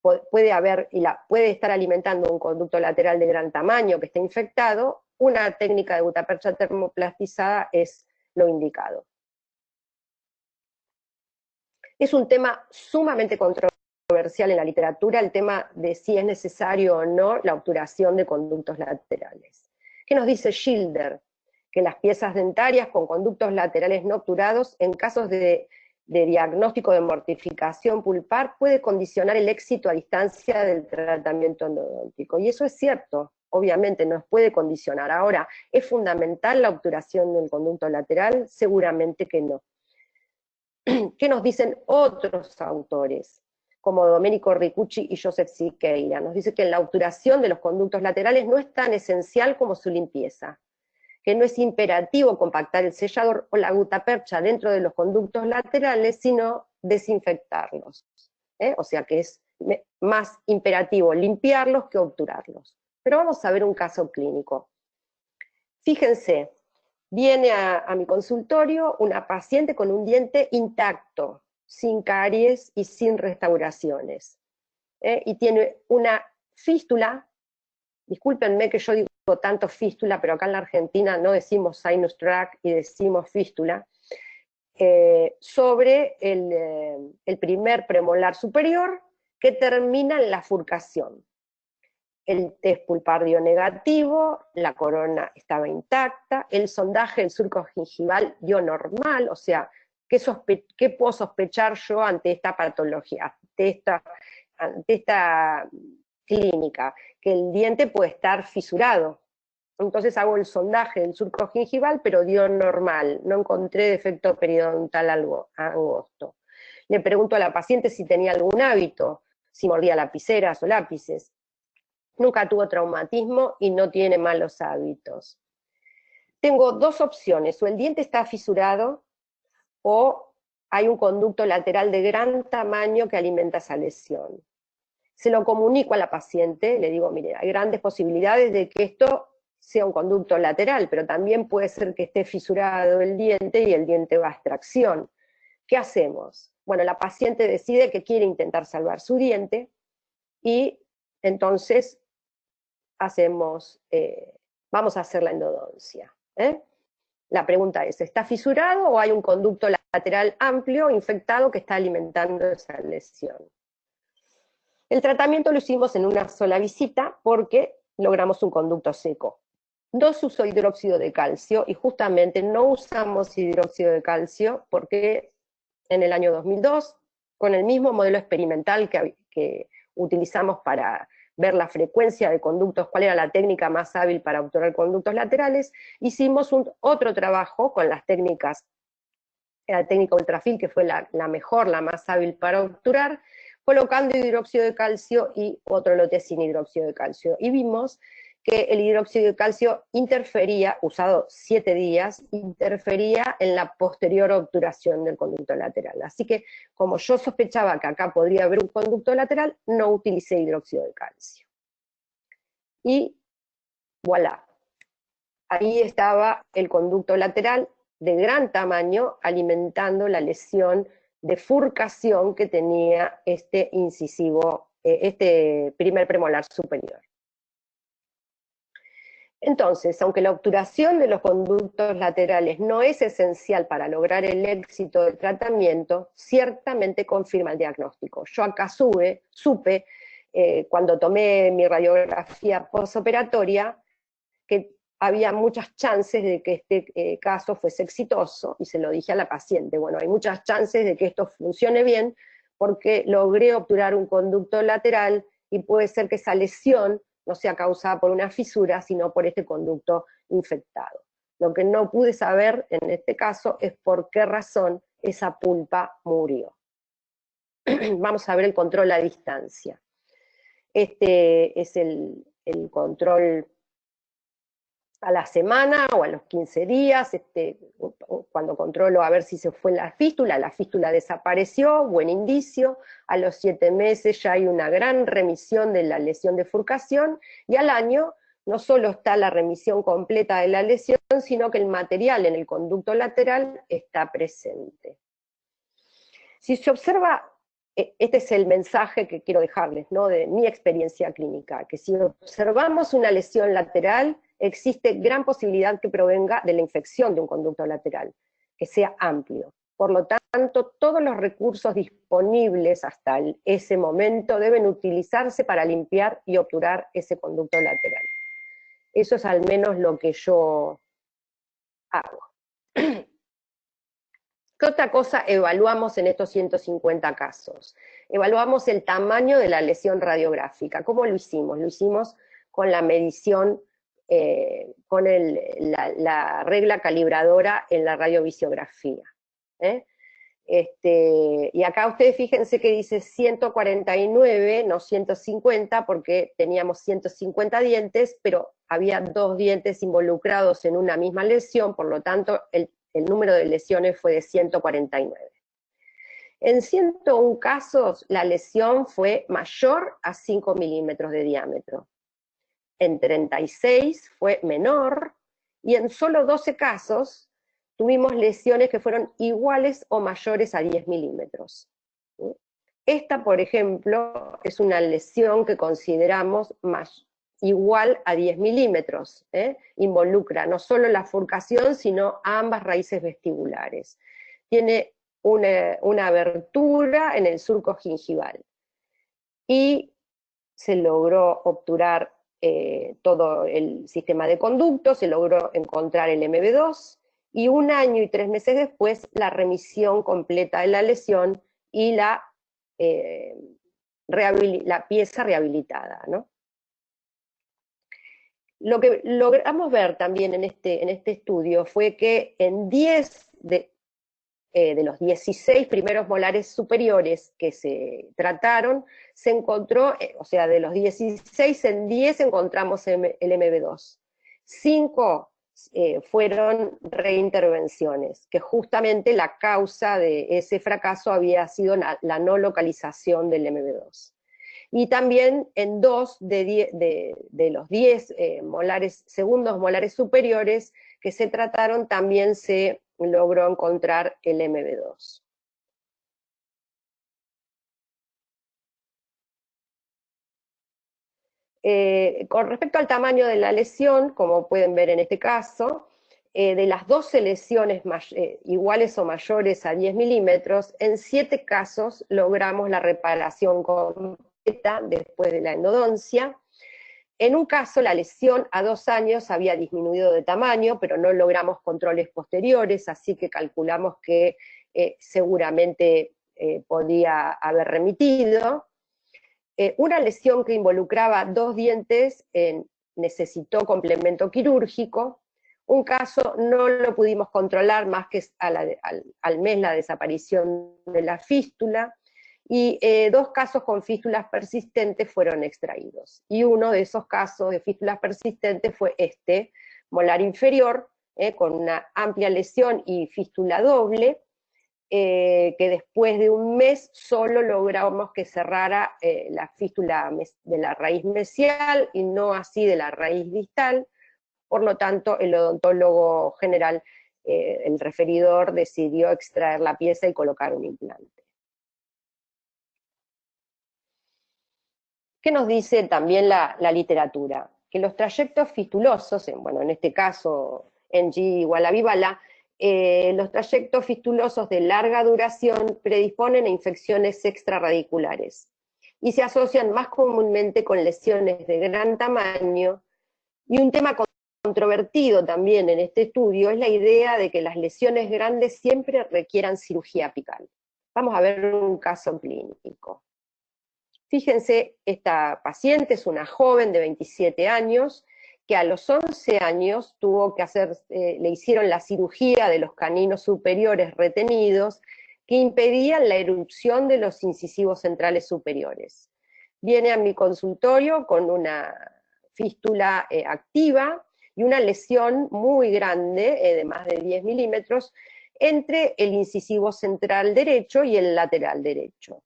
puede estar alimentando un conducto lateral de gran tamaño que esté infectado, una técnica de gutapercha termoplastizada es lo indicado. Es un tema sumamente controversial en la literatura, el tema de si es necesario o no la obturación de conductos laterales. ¿Qué nos dice Schilder? Que las piezas dentarias con conductos laterales no obturados, en casos de diagnóstico de mortificación pulpar, puede condicionar el éxito a distancia del tratamiento endodóntico. Y eso es cierto, obviamente nos puede condicionar. Ahora, ¿es fundamental la obturación del conducto lateral? Seguramente que no. ¿Qué nos dicen otros autores? Como Domenico Ricucci y Joseph Siqueira, nos dice que la obturación de los conductos laterales no es tan esencial como su limpieza, que no es imperativo compactar el sellador o la gutapercha dentro de los conductos laterales, sino desinfectarlos. O sea que es más imperativo limpiarlos que obturarlos. Pero vamos a ver un caso clínico. Fíjense, viene a mi consultorio una paciente con un diente intacto, sin caries y sin restauraciones. Y tiene una fístula, discúlpenme que yo digo tanto fístula, pero acá en la Argentina no decimos sinus tract y decimos fístula, sobre el primer premolar superior que termina en la furcación. El test pulpar dio negativo, la corona estaba intacta, el sondaje del surco gingival dio normal, o sea, ¿qué puedo sospechar yo ante esta patología, ante esta clínica? Que el diente puede estar fisurado. Entonces hago el sondaje del surco gingival, pero dio normal, no encontré defecto periodontal angosto. Le pregunto a la paciente si tenía algún hábito, si mordía lapiceras o lápices. Nunca tuvo traumatismo y no tiene malos hábitos. Tengo 2 opciones, o el diente está fisurado o hay un conducto lateral de gran tamaño que alimenta esa lesión. Se lo comunico a la paciente, le digo, mire, hay grandes posibilidades de que esto sea un conducto lateral, pero también puede ser que esté fisurado el diente y el diente va a extracción. ¿Qué hacemos? Bueno, la paciente decide que quiere intentar salvar su diente y entonces vamos a hacer la endodoncia. La pregunta es, ¿está fisurado o hay un conducto lateral amplio, infectado, que está alimentando esa lesión? El tratamiento lo hicimos en una sola visita porque logramos un conducto seco. No se usó hidróxido de calcio y justamente no usamos hidróxido de calcio porque en el año 2002, con el mismo modelo experimental que utilizamos para ver la frecuencia de conductos, cuál era la técnica más hábil para obturar conductos laterales, hicimos otro trabajo con las técnicas, la técnica ultrafil, que fue la mejor, la más hábil para obturar, colocando hidróxido de calcio y otro lote sin hidróxido de calcio. Y vimos que el hidróxido de calcio interfería, usado 7 días, interfería en la posterior obturación del conducto lateral. Así que, como yo sospechaba que acá podría haber un conducto lateral, no utilicé hidróxido de calcio. Y voilà, ahí estaba el conducto lateral de gran tamaño alimentando la lesión de furcación que tenía este incisivo, este primer premolar superior. Entonces, aunque la obturación de los conductos laterales no es esencial para lograr el éxito del tratamiento, ciertamente confirma el diagnóstico. Yo acá supe cuando tomé mi radiografía postoperatoria, que había muchas chances de que este caso fuese exitoso, y se lo dije a la paciente, bueno, hay muchas chances de que esto funcione bien, porque logré obturar un conducto lateral, y puede ser que esa lesión no sea causada por una fisura, sino por este conducto infectado. Lo que no pude saber en este caso es por qué razón esa pulpa murió. Vamos a ver el control a distancia. Este es el control a la semana o a los 15 días, cuando controlo a ver si se fue la fístula desapareció, buen indicio. A los 7 meses ya hay una gran remisión de la lesión de furcación, y al año no solo está la remisión completa de la lesión, sino que el material en el conducto lateral está presente. Si se observa, este es el mensaje que quiero dejarles, ¿no?, de mi experiencia clínica, que si observamos una lesión lateral, existe gran posibilidad que provenga de la infección de un conducto lateral, que sea amplio. Por lo tanto, todos los recursos disponibles hasta ese momento deben utilizarse para limpiar y obturar ese conducto lateral. Eso es al menos lo que yo hago. ¿Qué otra cosa evaluamos en estos 150 casos? Evaluamos el tamaño de la lesión radiográfica. ¿Cómo lo hicimos? Lo hicimos con la medición, con la regla calibradora en la radiovisiografía. Y acá ustedes fíjense que dice 149, no 150, porque teníamos 150 dientes, pero había 2 dientes involucrados en una misma lesión, por lo tanto el número de lesiones fue de 149. En 101 casos la lesión fue mayor a 5 milímetros de diámetro. En 36 fue menor, y en solo 12 casos tuvimos lesiones que fueron iguales o mayores a 10 milímetros. Esta, por ejemplo, es una lesión que consideramos igual a 10 milímetros. Involucra no solo la furcación, sino ambas raíces vestibulares. Tiene una abertura en el surco gingival. Y se logró obturar todo el sistema de conducto, se logró encontrar el MB2, y 1 año y 3 meses después la remisión completa de la lesión y la pieza rehabilitada, ¿no? Lo que logramos ver también en este estudio fue que en 10 de los 16 primeros molares superiores que se trataron, se encontró, o sea, de los 16 en 10 encontramos el MB2. 5 fueron reintervenciones, que justamente la causa de ese fracaso había sido la no localización del MB2. Y también en 2 de los 10 segundos molares superiores que se trataron, también se logró encontrar el MB2. Con respecto al tamaño de la lesión, como pueden ver en este caso, de las 12 lesiones iguales o mayores a 10 milímetros, en 7 casos logramos la reparación completa después de la endodoncia. En un caso, la lesión a 2 años había disminuido de tamaño, pero no logramos controles posteriores, así que calculamos que seguramente podía haber remitido. Una lesión que involucraba 2 dientes necesitó complemento quirúrgico. Un caso no lo pudimos controlar más que al mes la desaparición de la fístula, y 2 casos con fístulas persistentes fueron extraídos. Y uno de esos casos de fístulas persistentes fue este molar inferior, con una amplia lesión y fístula doble, que después de 1 mes solo logramos que cerrara la fístula de la raíz mesial y no así de la raíz distal. Por lo tanto, el odontólogo general, el referidor, decidió extraer la pieza y colocar un implante. ¿Qué nos dice también la literatura? Que los trayectos fistulosos, en este caso NG igual a Vibala, los trayectos fistulosos de larga duración predisponen a infecciones extrarradiculares. y se asocian más comúnmente con lesiones de gran tamaño, y un tema controvertido también en este estudio es la idea de que las lesiones grandes siempre requieran cirugía apical. Vamos a ver un caso clínico. Fíjense, esta paciente es una joven de 27 años, que a los 11 años tuvo que le hicieron la cirugía de los caninos superiores retenidos, que impedían la erupción de los incisivos centrales superiores. Viene a mi consultorio con una fístula activa y una lesión muy grande, de más de 10 milímetros, entre el incisivo central derecho y el lateral derecho.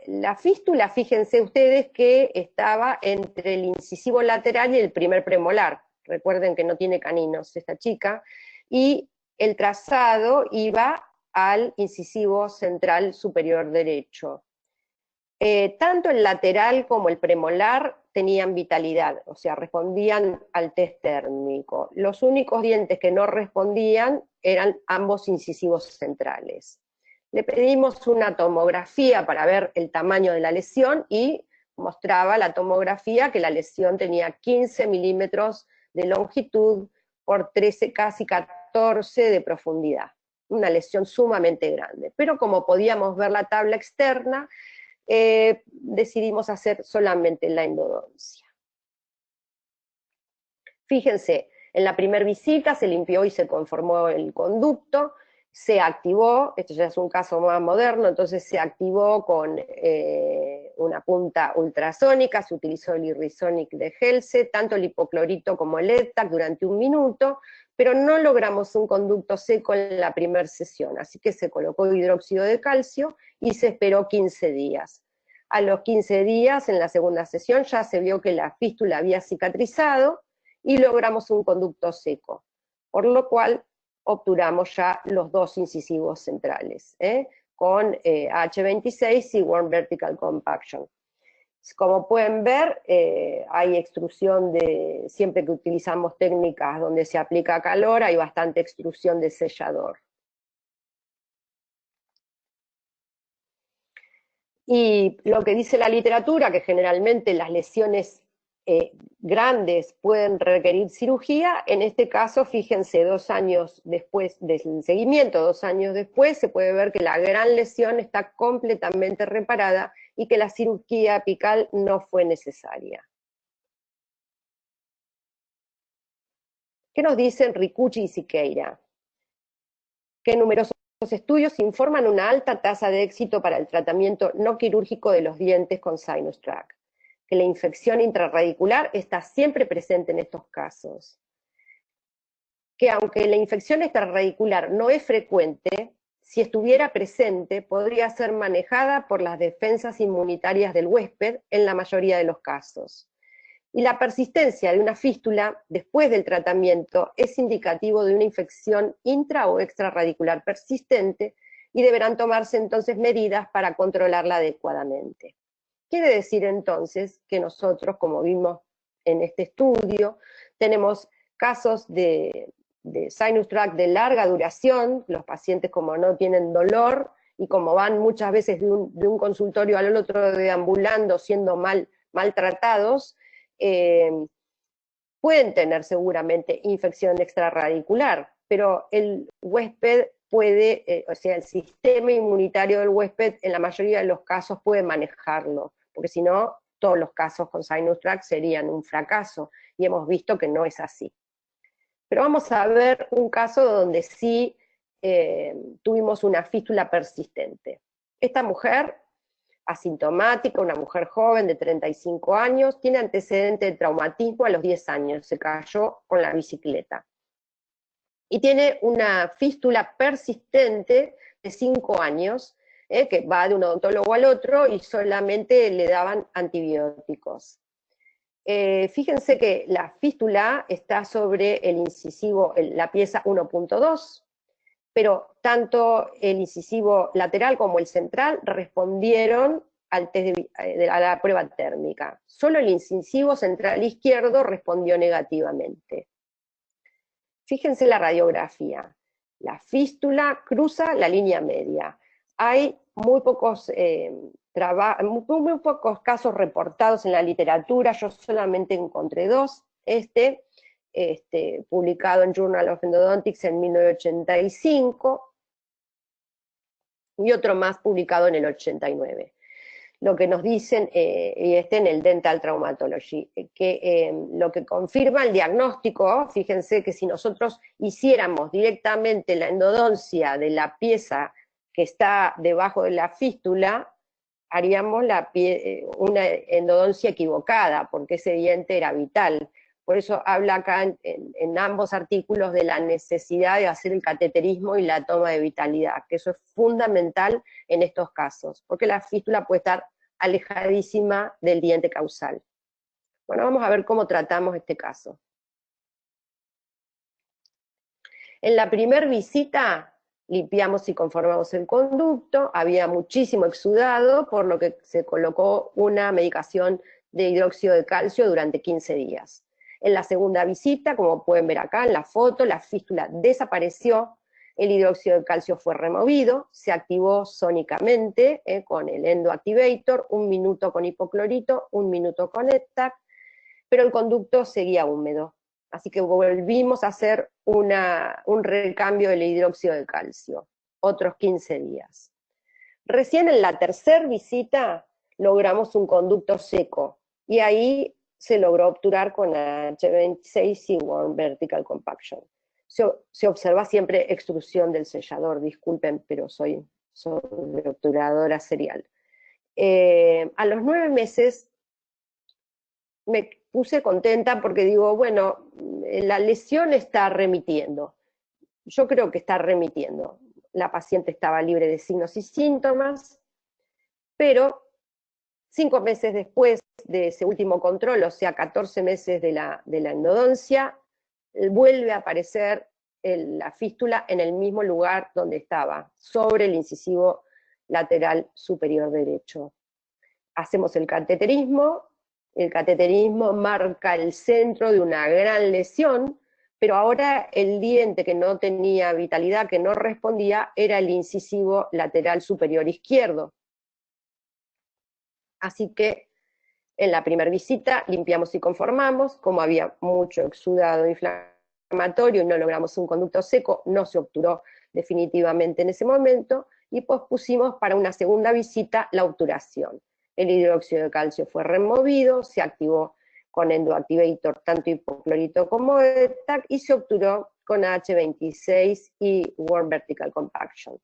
La fístula, fíjense ustedes que estaba entre el incisivo lateral y el primer premolar. Recuerden que no tiene caninos esta chica, y el trazado iba al incisivo central superior derecho. Tanto el lateral como el premolar tenían vitalidad, o sea, respondían al test térmico. Los únicos dientes que no respondían eran ambos incisivos centrales. Le pedimos una tomografía para ver el tamaño de la lesión y mostraba la tomografía que la lesión tenía 15 milímetros de longitud por 13, casi 14 de profundidad. Una lesión sumamente grande. Pero como podíamos ver la tabla externa, decidimos hacer solamente la endodoncia. Fíjense, en la primera visita se limpió y se conformó el conducto, se activó, esto ya es un caso más moderno, entonces se activó con una punta ultrasónica, se utilizó el Irrisonic de Helse, tanto el hipoclorito como el EDTAC durante 1 minuto, pero no logramos un conducto seco en la primera sesión, así que se colocó hidróxido de calcio y se esperó 15 días. A los 15 días, en la segunda sesión, ya se vio que la fístula había cicatrizado y logramos un conducto seco, por lo cual obturamos ya los 2 incisivos centrales, con H26 y Warm Vertical Compaction. Como pueden ver, hay extrusión siempre que utilizamos técnicas donde se aplica calor, hay bastante extrusión de sellador. Y lo que dice la literatura, que generalmente las lesiones grandes pueden requerir cirugía, en este caso, fíjense, 2 años después del seguimiento, 2 años después, se puede ver que la gran lesión está completamente reparada y que la cirugía apical no fue necesaria. ¿Qué nos dicen Ricucci y Siqueira? Que numerosos estudios informan una alta tasa de éxito para el tratamiento no quirúrgico de los dientes con Sinus Track, que la infección intrarradicular está siempre presente en estos casos, que aunque la infección extrarradicular no es frecuente, si estuviera presente podría ser manejada por las defensas inmunitarias del huésped en la mayoría de los casos. Y la persistencia de una fístula después del tratamiento es indicativo de una infección intra o extrarradicular persistente y deberán tomarse entonces medidas para controlarla adecuadamente. Quiere decir entonces que nosotros, como vimos en este estudio, tenemos casos de sinus tract de larga duración, los pacientes como no tienen dolor y como van muchas veces de un consultorio al otro deambulando, siendo maltratados, pueden tener seguramente infección extrarradicular, pero el huésped puede, o sea, el sistema inmunitario del huésped en la mayoría de los casos puede manejarlo, porque si no, todos los casos con sinus tract serían un fracaso, y hemos visto que no es así. Pero vamos a ver un caso donde sí tuvimos una fístula persistente. Esta mujer, asintomática, una mujer joven de 35 años, tiene antecedente de traumatismo a los 10 años, se cayó con la bicicleta. Y tiene una fístula persistente de 5 años, que va de un odontólogo al otro y solamente le daban antibióticos. Fíjense que la fístula está sobre el incisivo, la pieza 1.2, pero tanto el incisivo lateral como el central respondieron al test a la prueba térmica. Solo el incisivo central izquierdo respondió negativamente. Fíjense la radiografía. La fístula cruza la línea media. Hay muy pocos, muy pocos casos reportados en la literatura, yo solamente encontré 2. Publicado en Journal of Endodontics en 1985, y otro más publicado en el 89. Lo que nos dicen, y en el Dental Traumatology, que lo que confirma el diagnóstico, fíjense que si nosotros hiciéramos directamente la endodoncia de la pieza que está debajo de la fístula, haríamos una endodoncia equivocada, porque ese diente era vital. Por eso habla acá en ambos artículos de la necesidad de hacer el cateterismo y la toma de vitalidad, que eso es fundamental en estos casos, porque la fístula puede estar alejadísima del diente causal. Bueno, vamos a ver cómo tratamos este caso. En la primera visita limpiamos y conformamos el conducto, había muchísimo exudado, por lo que se colocó una medicación de hidróxido de calcio durante 15 días. En la segunda visita, como pueden ver acá en la foto, la fístula desapareció, el hidróxido de calcio fue removido, se activó sónicamente con el endoactivator, 1 minuto con hipoclorito, 1 minuto con ETAC, pero el conducto seguía húmedo. Así que volvimos a hacer un recambio del hidróxido de calcio, otros 15 días. Recién en la tercera visita logramos un conducto seco, y ahí se logró obturar con H26 y Warm Vertical Compaction. Se observa siempre extrusión del sellador, disculpen, pero soy obturadora serial. A los 9 meses me puse contenta porque digo, bueno, la lesión está remitiendo. Yo creo que está remitiendo. La paciente estaba libre de signos y síntomas, pero 5 meses después de ese último control, o sea, 14 meses de la endodoncia, vuelve a aparecer la fístula en el mismo lugar donde estaba, sobre el incisivo lateral superior derecho. Hacemos el cateterismo marca el centro de una gran lesión, pero ahora el diente que no tenía vitalidad, que no respondía, era el incisivo lateral superior izquierdo. Así que en la primera visita limpiamos y conformamos, como había mucho exudado inflamatorio y no logramos un conducto seco, no se obturó definitivamente en ese momento, y pospusimos para una segunda visita la obturación. El hidróxido de calcio fue removido, se activó con endoactivator tanto hipoclorito como ETAC, y se obturó con H26 y Warm Vertical Compaction.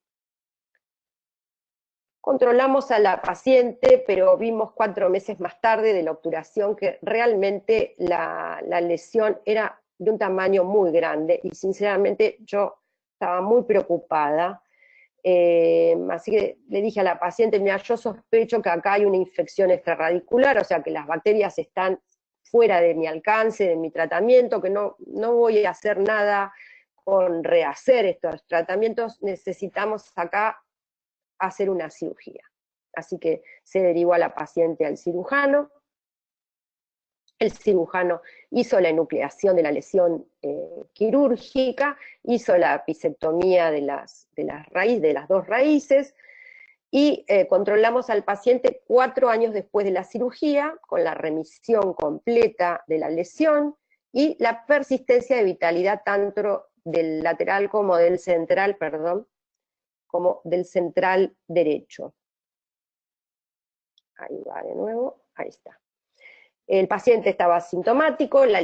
Controlamos a la paciente, pero vimos 4 meses más tarde de la obturación que realmente la lesión era de un tamaño muy grande, y sinceramente yo estaba muy preocupada. Así que le dije a la paciente, mira, yo sospecho que acá hay una infección extrarradicular, o sea que las bacterias están fuera de mi alcance, de mi tratamiento, que no voy a hacer nada con rehacer estos tratamientos, necesitamos acá hacer una cirugía. Así que se derivó a la paciente al cirujano. El cirujano hizo la enucleación de la lesión quirúrgica, hizo la apicectomía de las 2 raíces, y controlamos al paciente 4 años después de la cirugía, con la remisión completa de la lesión y la persistencia de vitalidad tanto del lateral como del central, como del central derecho. Ahí va de nuevo, ahí está. El paciente estaba asintomático, la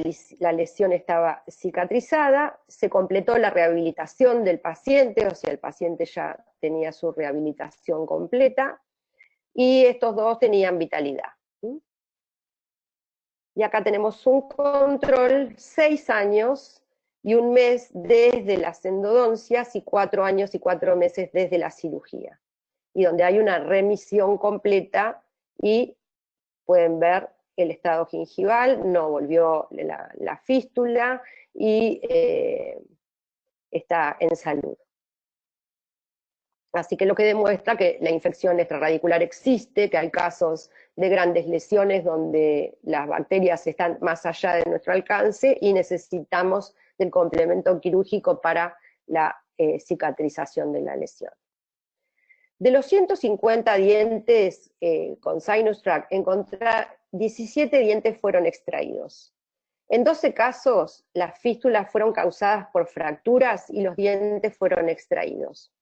lesión estaba cicatrizada, se completó la rehabilitación del paciente, o sea, el paciente ya tenía su rehabilitación completa, y estos 2 tenían vitalidad. Y acá tenemos un control, 6 años y 1 mes desde las endodoncias, y 4 años y 4 meses desde la cirugía, y donde hay una remisión completa, y pueden ver el estado gingival, no volvió la fístula, y está en salud. Así que lo que demuestra que la infección extrarradicular existe, que hay casos de grandes lesiones donde las bacterias están más allá de nuestro alcance y necesitamos del complemento quirúrgico para la cicatrización de la lesión. De los 150 dientes con sinus tract, 17 dientes fueron extraídos. En 12 casos, las fístulas fueron causadas por fracturas y los dientes fueron extraídos.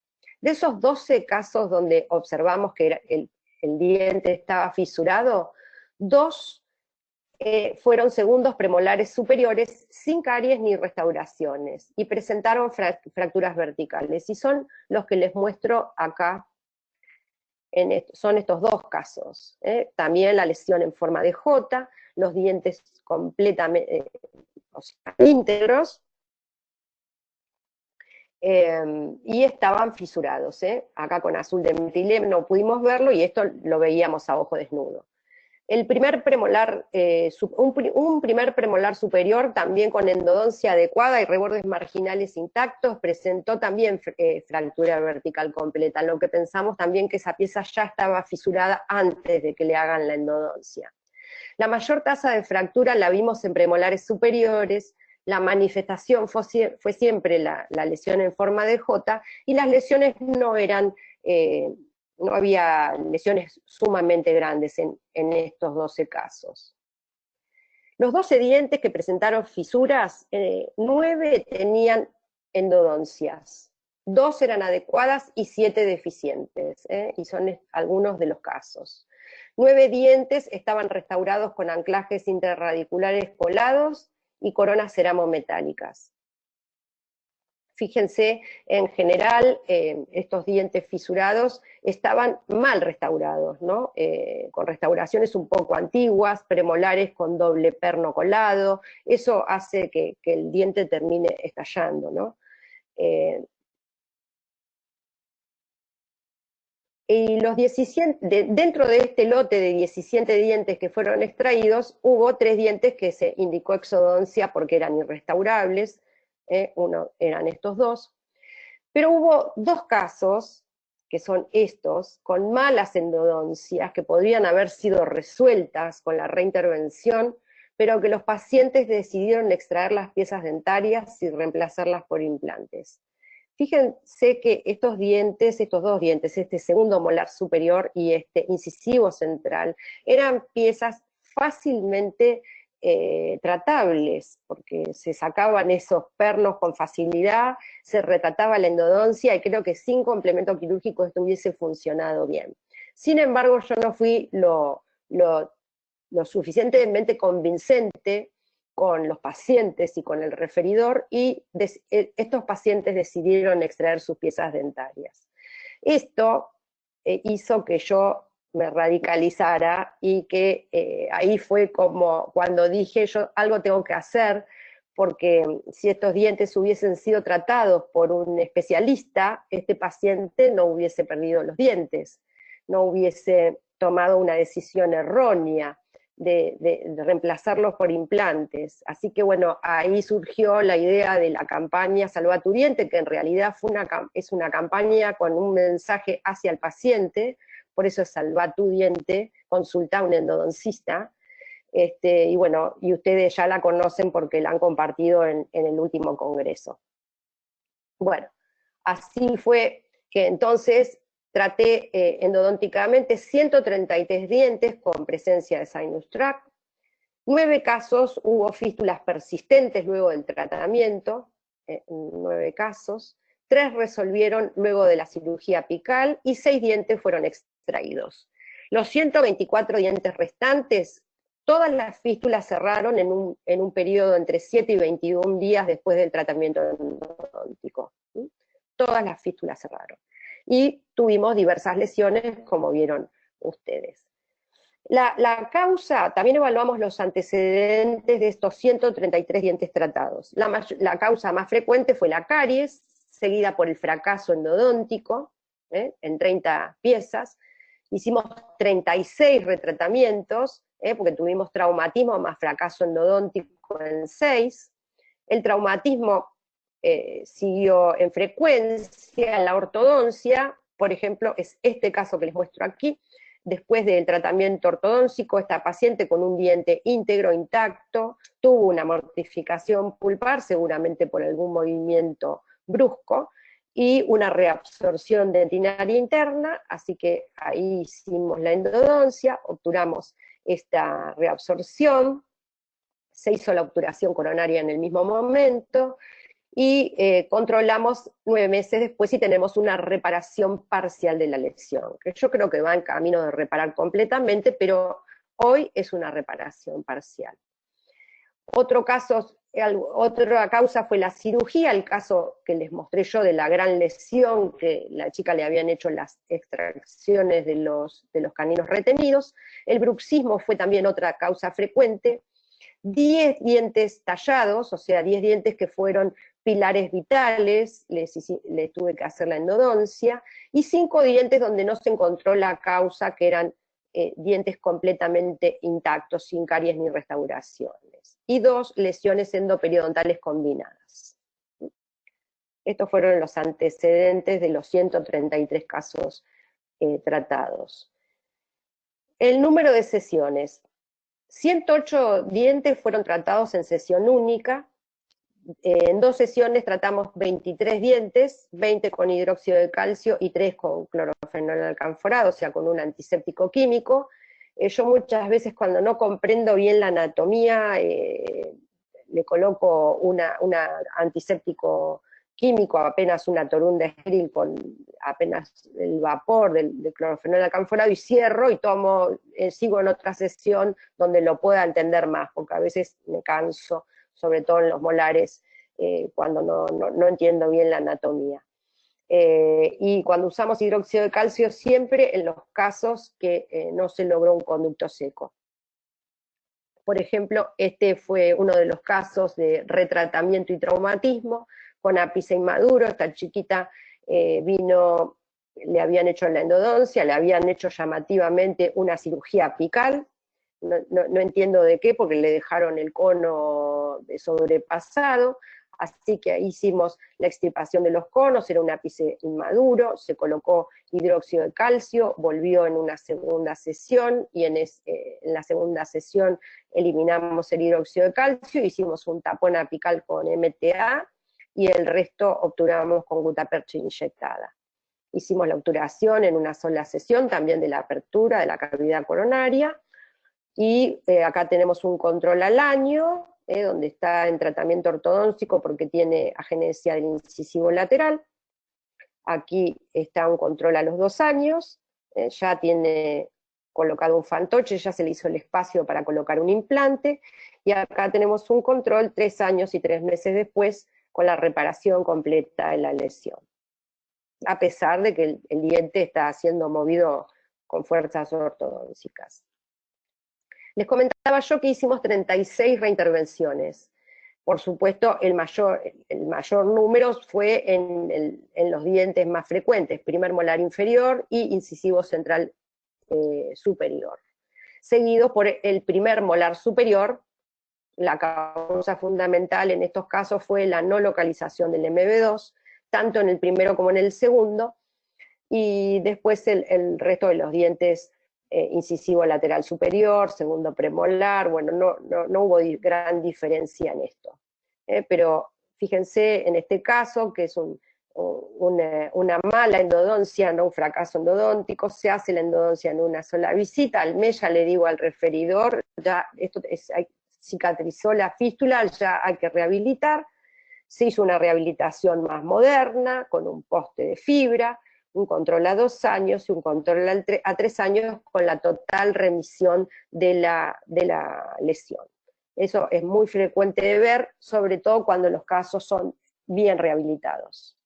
De esos 12 casos donde observamos que el diente estaba fisurado, 2 fueron segundos premolares superiores sin caries ni restauraciones y presentaron fracturas verticales, y son los que les muestro acá. Son estos 2 casos. También la lesión en forma de J, los dientes completamente íntegros, y estaban fisurados. Acá con azul de metileno no pudimos verlo, y esto lo veíamos a ojo desnudo. El primer premolar, un primer premolar superior, también con endodoncia adecuada y rebordes marginales intactos, presentó también fractura vertical completa, lo que pensamos también que esa pieza ya estaba fisurada antes de que le hagan la endodoncia. La mayor tasa de fractura la vimos en premolares superiores, la manifestación fue siempre la lesión en forma de J, y las lesiones no eran... no había lesiones sumamente grandes en estos 12 casos. Los 12 dientes que presentaron fisuras, 9 tenían endodoncias, 2 eran adecuadas y 7 deficientes, y son algunos de los casos. 9 dientes estaban restaurados con anclajes interradiculares colados y coronas ceramometálicas. Fíjense, en general, estos dientes fisurados estaban mal restaurados, ¿no? Con restauraciones un poco antiguas, premolares con doble perno colado, eso hace que el diente termine estallando, ¿no? Y los 17, dentro de este lote de 17 dientes que fueron extraídos, hubo 3 dientes que se indicó exodoncia porque eran irrestaurables, uno eran estos 2, pero hubo 2 casos, que son estos, con malas endodoncias, que podrían haber sido resueltas con la reintervención, pero que los pacientes decidieron extraer las piezas dentarias y reemplazarlas por implantes. Fíjense que estos 2 dientes, este segundo molar superior y este incisivo central, eran piezas fácilmente tratables, porque se sacaban esos pernos con facilidad, se retrataba la endodoncia, y creo que sin complemento quirúrgico esto hubiese funcionado bien. Sin embargo, yo no fui lo suficientemente convincente con los pacientes y con el referidor, y estos pacientes decidieron extraer sus piezas dentarias. Esto hizo que yo me radicalizara, y que ahí fue como cuando dije, yo algo tengo que hacer, porque si estos dientes hubiesen sido tratados por un especialista, este paciente no hubiese perdido los dientes, no hubiese tomado una decisión errónea de reemplazarlos por implantes. Así que bueno, ahí surgió la idea de la campaña Salva tu Diente, que en realidad es una campaña con un mensaje hacia el paciente. Por eso es Salva tu Diente, consulta a un endodoncista, y bueno, y ustedes ya la conocen porque la han compartido en el último congreso. Bueno, así fue que entonces traté endodónticamente 133 dientes con presencia de sinus tract. 9 casos hubo fístulas persistentes luego del tratamiento, 9 casos. 3 resolvieron luego de la cirugía apical y 6 dientes fueron extraídos. Los 124 dientes restantes, todas las fístulas cerraron en un periodo entre 7 y 21 días después del tratamiento endodóntico. Todas las fístulas cerraron. Y tuvimos diversas lesiones, como vieron ustedes. La causa, también evaluamos los antecedentes de estos 133 dientes tratados. La causa más frecuente fue la caries, seguida por el fracaso endodóntico, en 30 piezas. Hicimos 36 retratamientos, porque tuvimos traumatismo más fracaso endodóntico en 6. El traumatismo siguió en frecuencia. La ortodoncia, por ejemplo, es este caso que les muestro aquí. Después del tratamiento ortodóntico, esta paciente con un diente íntegro, intacto, tuvo una mortificación pulpar, seguramente por algún movimiento brusco, y una reabsorción dentinaria interna, así que ahí hicimos la endodoncia, obturamos esta reabsorción, se hizo la obturación coronaria en el mismo momento, y controlamos 9 meses después y tenemos una reparación parcial de la lesión, que yo creo que va en camino de reparar completamente, pero hoy es una reparación parcial. Otra causa fue la cirugía, el caso que les mostré yo de la gran lesión que la chica le habían hecho las extracciones de los caninos retenidos. El bruxismo fue también otra causa frecuente. 10 dientes tallados, o sea, 10 dientes que fueron pilares vitales, les tuve que hacer la endodoncia, y 5 dientes donde no se encontró la causa, que eran dientes completamente intactos, sin caries ni restauraciones, y 2 lesiones endoperidontales combinadas. Estos fueron los antecedentes de los 133 casos tratados. El número de sesiones. 108 dientes fueron tratados en sesión única. En 2 sesiones tratamos 23 dientes, 20 con hidróxido de calcio y 3 con clorofenol alcanforado, o sea, con un antiséptico químico. Yo muchas veces cuando no comprendo bien la anatomía, le coloco un antiséptico químico, apenas una torunda estéril con apenas el vapor del clorofenol alcanforado, y cierro y sigo en otra sesión donde lo pueda entender más, porque a veces me canso, sobre todo en los molares, cuando no entiendo bien la anatomía. Y cuando usamos hidróxido de calcio, siempre en los casos que no se logró un conducto seco. Por ejemplo, este fue uno de los casos de retratamiento y traumatismo, con ápice inmaduro. Esta chiquita vino, le habían hecho la endodoncia, le habían hecho llamativamente una cirugía apical, no entiendo de qué, porque le dejaron el cono sobrepasado, así que ahí hicimos la extirpación de los conos, era un ápice inmaduro, se colocó hidróxido de calcio, volvió en una segunda sesión, y en la segunda sesión eliminamos el hidróxido de calcio, hicimos un tapón apical con MTA, y el resto obturamos con gutapercha inyectada. Hicimos la obturación en una sola sesión, también de la apertura de la cavidad coronaria, y acá tenemos un control al año, donde está en tratamiento ortodóntico porque tiene agenesia del incisivo lateral. Aquí está un control a los 2 años, ya tiene colocado un fantoche, ya se le hizo el espacio para colocar un implante, y acá tenemos un control 3 años y 3 meses después, con la reparación completa de la lesión, a pesar de que el diente está siendo movido con fuerzas ortodónticas. Les comentaba yo que hicimos 36 reintervenciones. Por supuesto, el mayor número fue en los dientes más frecuentes, primer molar inferior y incisivo central superior. Seguido por el primer molar superior. La causa fundamental en estos casos fue la no localización del MB2, tanto en el primero como en el segundo, y después el resto de los dientes, incisivo lateral superior, segundo premolar, bueno, no hubo gran diferencia en esto. Pero fíjense en este caso, que es una mala endodoncia, no un fracaso endodóntico, se hace la endodoncia en una sola visita, al mes ya le digo al referidor, ya esto cicatrizó la fístula, ya hay que rehabilitar. Se hizo una rehabilitación más moderna, con un poste de fibra, un control a 2 años y un control a 3 años, con la total remisión de la lesión. Eso es muy frecuente de ver, sobre todo cuando los casos son bien rehabilitados.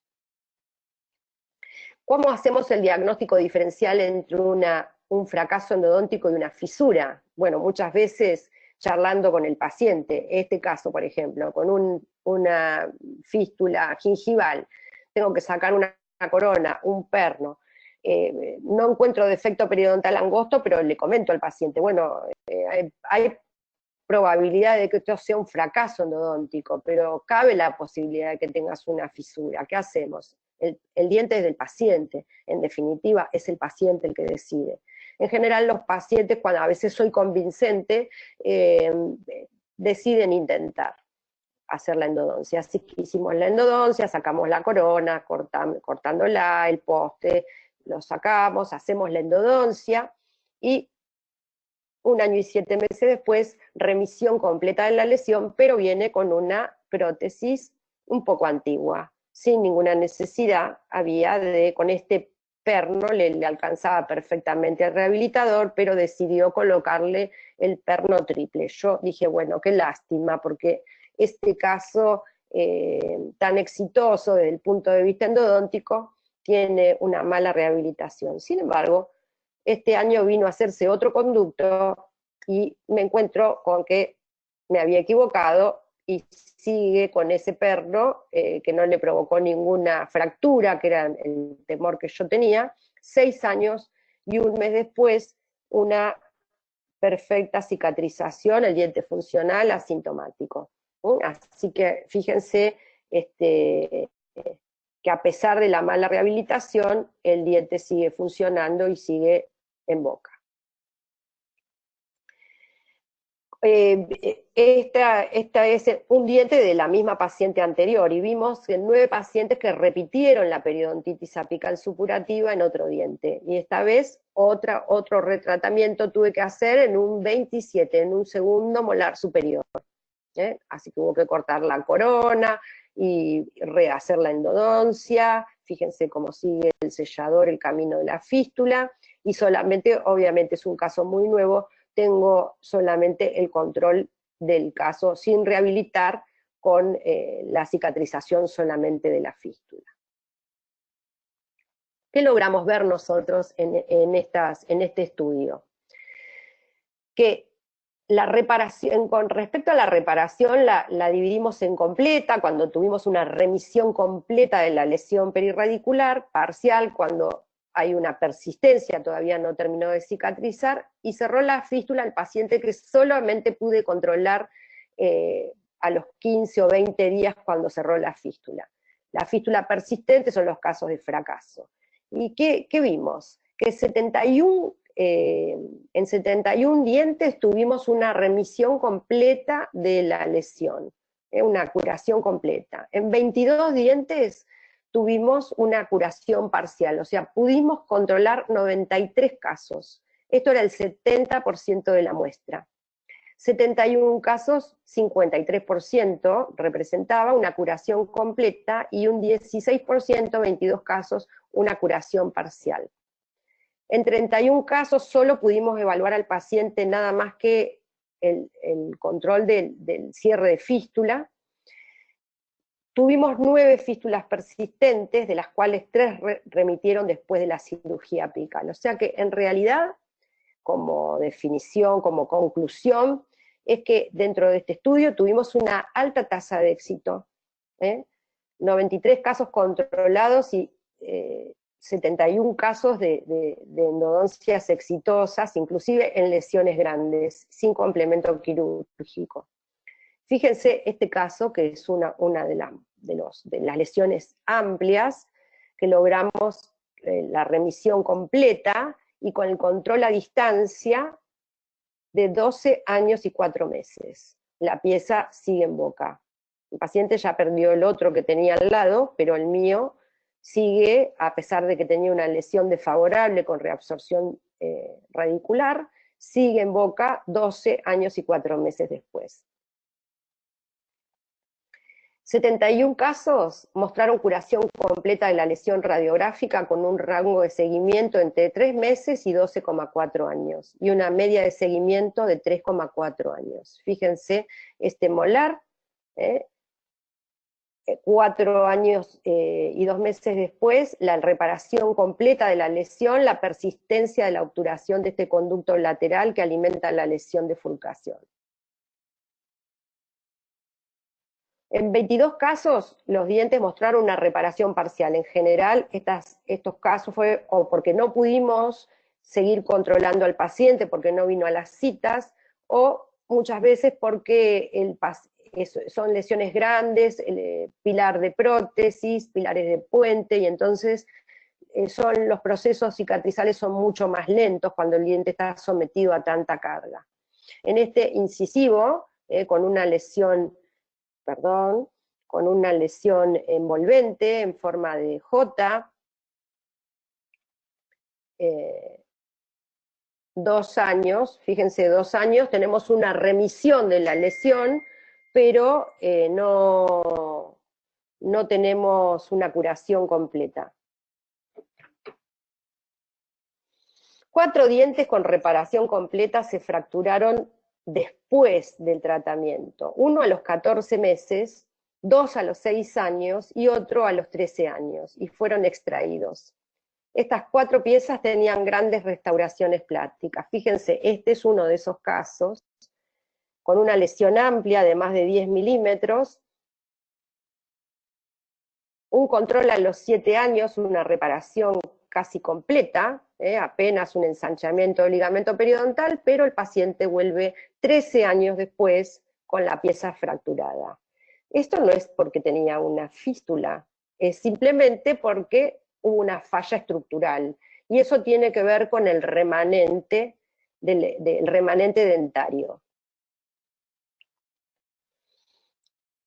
¿Cómo hacemos el diagnóstico diferencial entre un fracaso endodóntico y una fisura? Bueno, muchas veces charlando con el paciente, este caso, por ejemplo, con una fístula gingival, tengo que sacar una corona, un perno, no encuentro defecto periodontal angosto, pero le comento al paciente, bueno, hay probabilidad de que esto sea un fracaso endodóntico, pero cabe la posibilidad de que tengas una fisura. ¿Qué hacemos? El diente es del paciente, en definitiva es el paciente el que decide. En general los pacientes, cuando a veces soy convincente, deciden intentar. hacer la endodoncia. Así que hicimos la endodoncia, sacamos la corona, cortándola, el poste, lo sacamos, hacemos la endodoncia, y 1 año y 7 meses después, remisión completa de la lesión, pero viene con una prótesis un poco antigua, sin ninguna necesidad, con este perno le alcanzaba perfectamente al rehabilitador, pero decidió colocarle el perno triple. Yo dije, bueno, qué lástima, porque este caso tan exitoso desde el punto de vista endodóntico tiene una mala rehabilitación. Sin embargo, este año vino a hacerse otro conducto y me encuentro con que me había equivocado y sigue con ese perno que no le provocó ninguna fractura, que era el temor que yo tenía, 6 años y 1 mes después una perfecta cicatrización, el diente funcional asintomático. Así que fíjense que a pesar de la mala rehabilitación, el diente sigue funcionando y sigue en boca. Esta es un diente de la misma paciente anterior, y vimos que 9 pacientes que repitieron la periodontitis apical supurativa en otro diente, y esta vez otro retratamiento tuve que hacer en un 27, en un segundo molar superior. Así que hubo que cortar la corona y rehacer la endodoncia. Fíjense cómo sigue el sellador, el camino de la fístula, y solamente, obviamente es un caso muy nuevo, tengo solamente el control del caso sin rehabilitar, con la cicatrización solamente de la fístula. ¿Qué logramos ver nosotros en este estudio? Que la reparación, con respecto a la reparación, la dividimos en completa, cuando tuvimos una remisión completa de la lesión perirradicular, parcial, cuando hay una persistencia, todavía no terminó de cicatrizar, y cerró la fístula al paciente que solamente pude controlar a los 15 o 20 días cuando cerró la fístula. La fístula persistente son los casos de fracaso. ¿Y qué vimos? Que en 71 dientes tuvimos una remisión completa de la lesión, una curación completa. En 22 dientes tuvimos una curación parcial, o sea, pudimos controlar 93 casos. Esto era el 70% de la muestra. 71 casos, 53% representaba una curación completa, y un 16%, 22 casos, una curación parcial. En 31 casos solo pudimos evaluar al paciente nada más que el control del cierre de fístula. Tuvimos 9 fístulas persistentes, de las cuales 3 remitieron después de la cirugía apical. O sea que en realidad, como definición, como conclusión, es que dentro de este estudio tuvimos una alta tasa de éxito, 93 casos controlados y 71 casos de endodoncias exitosas, inclusive en lesiones grandes, sin complemento quirúrgico. Fíjense este caso, que es una de las lesiones amplias, que logramos la remisión completa y con el control a distancia de 12 años y 4 meses. La pieza sigue en boca. El paciente ya perdió el otro que tenía al lado, pero el mío sigue, a pesar de que tenía una lesión desfavorable con reabsorción radicular, sigue en boca 12 años y 4 meses después. 71 casos mostraron curación completa de la lesión radiográfica, con un rango de seguimiento entre 3 meses y 12,4 años, y una media de seguimiento de 3,4 años. Fíjense, este molar, 4 años y 2 meses después, la reparación completa de la lesión, la persistencia de la obturación de este conducto lateral que alimenta la lesión de fulcación. En 22 casos, los dientes mostraron una reparación parcial. En general, estos casos fue o porque no pudimos seguir controlando al paciente, porque no vino a las citas, o muchas veces porque son lesiones grandes, pilar de prótesis, pilares de puente, y entonces los procesos cicatrizales son mucho más lentos cuando el diente está sometido a tanta carga. En este incisivo, con una lesión con una lesión envolvente en forma de J, 2 años, fíjense, 2 años, tenemos una remisión de la lesión, pero no tenemos una curación completa. 4 dientes con reparación completa se fracturaron después del tratamiento, uno a los 14 meses, 2 a los 6 años y otro a los 13 años, y fueron extraídos. Estas 4 piezas tenían grandes restauraciones plásticas. Fíjense, este es uno de esos casos, con una lesión amplia de más de 10 milímetros, un control a los 7 años, una reparación casi completa, apenas un ensanchamiento del ligamento periodontal, pero el paciente vuelve 13 años después con la pieza fracturada. Esto no es porque tenía una fístula, es simplemente porque hubo una falla estructural, y eso tiene que ver con el remanente, del remanente dentario.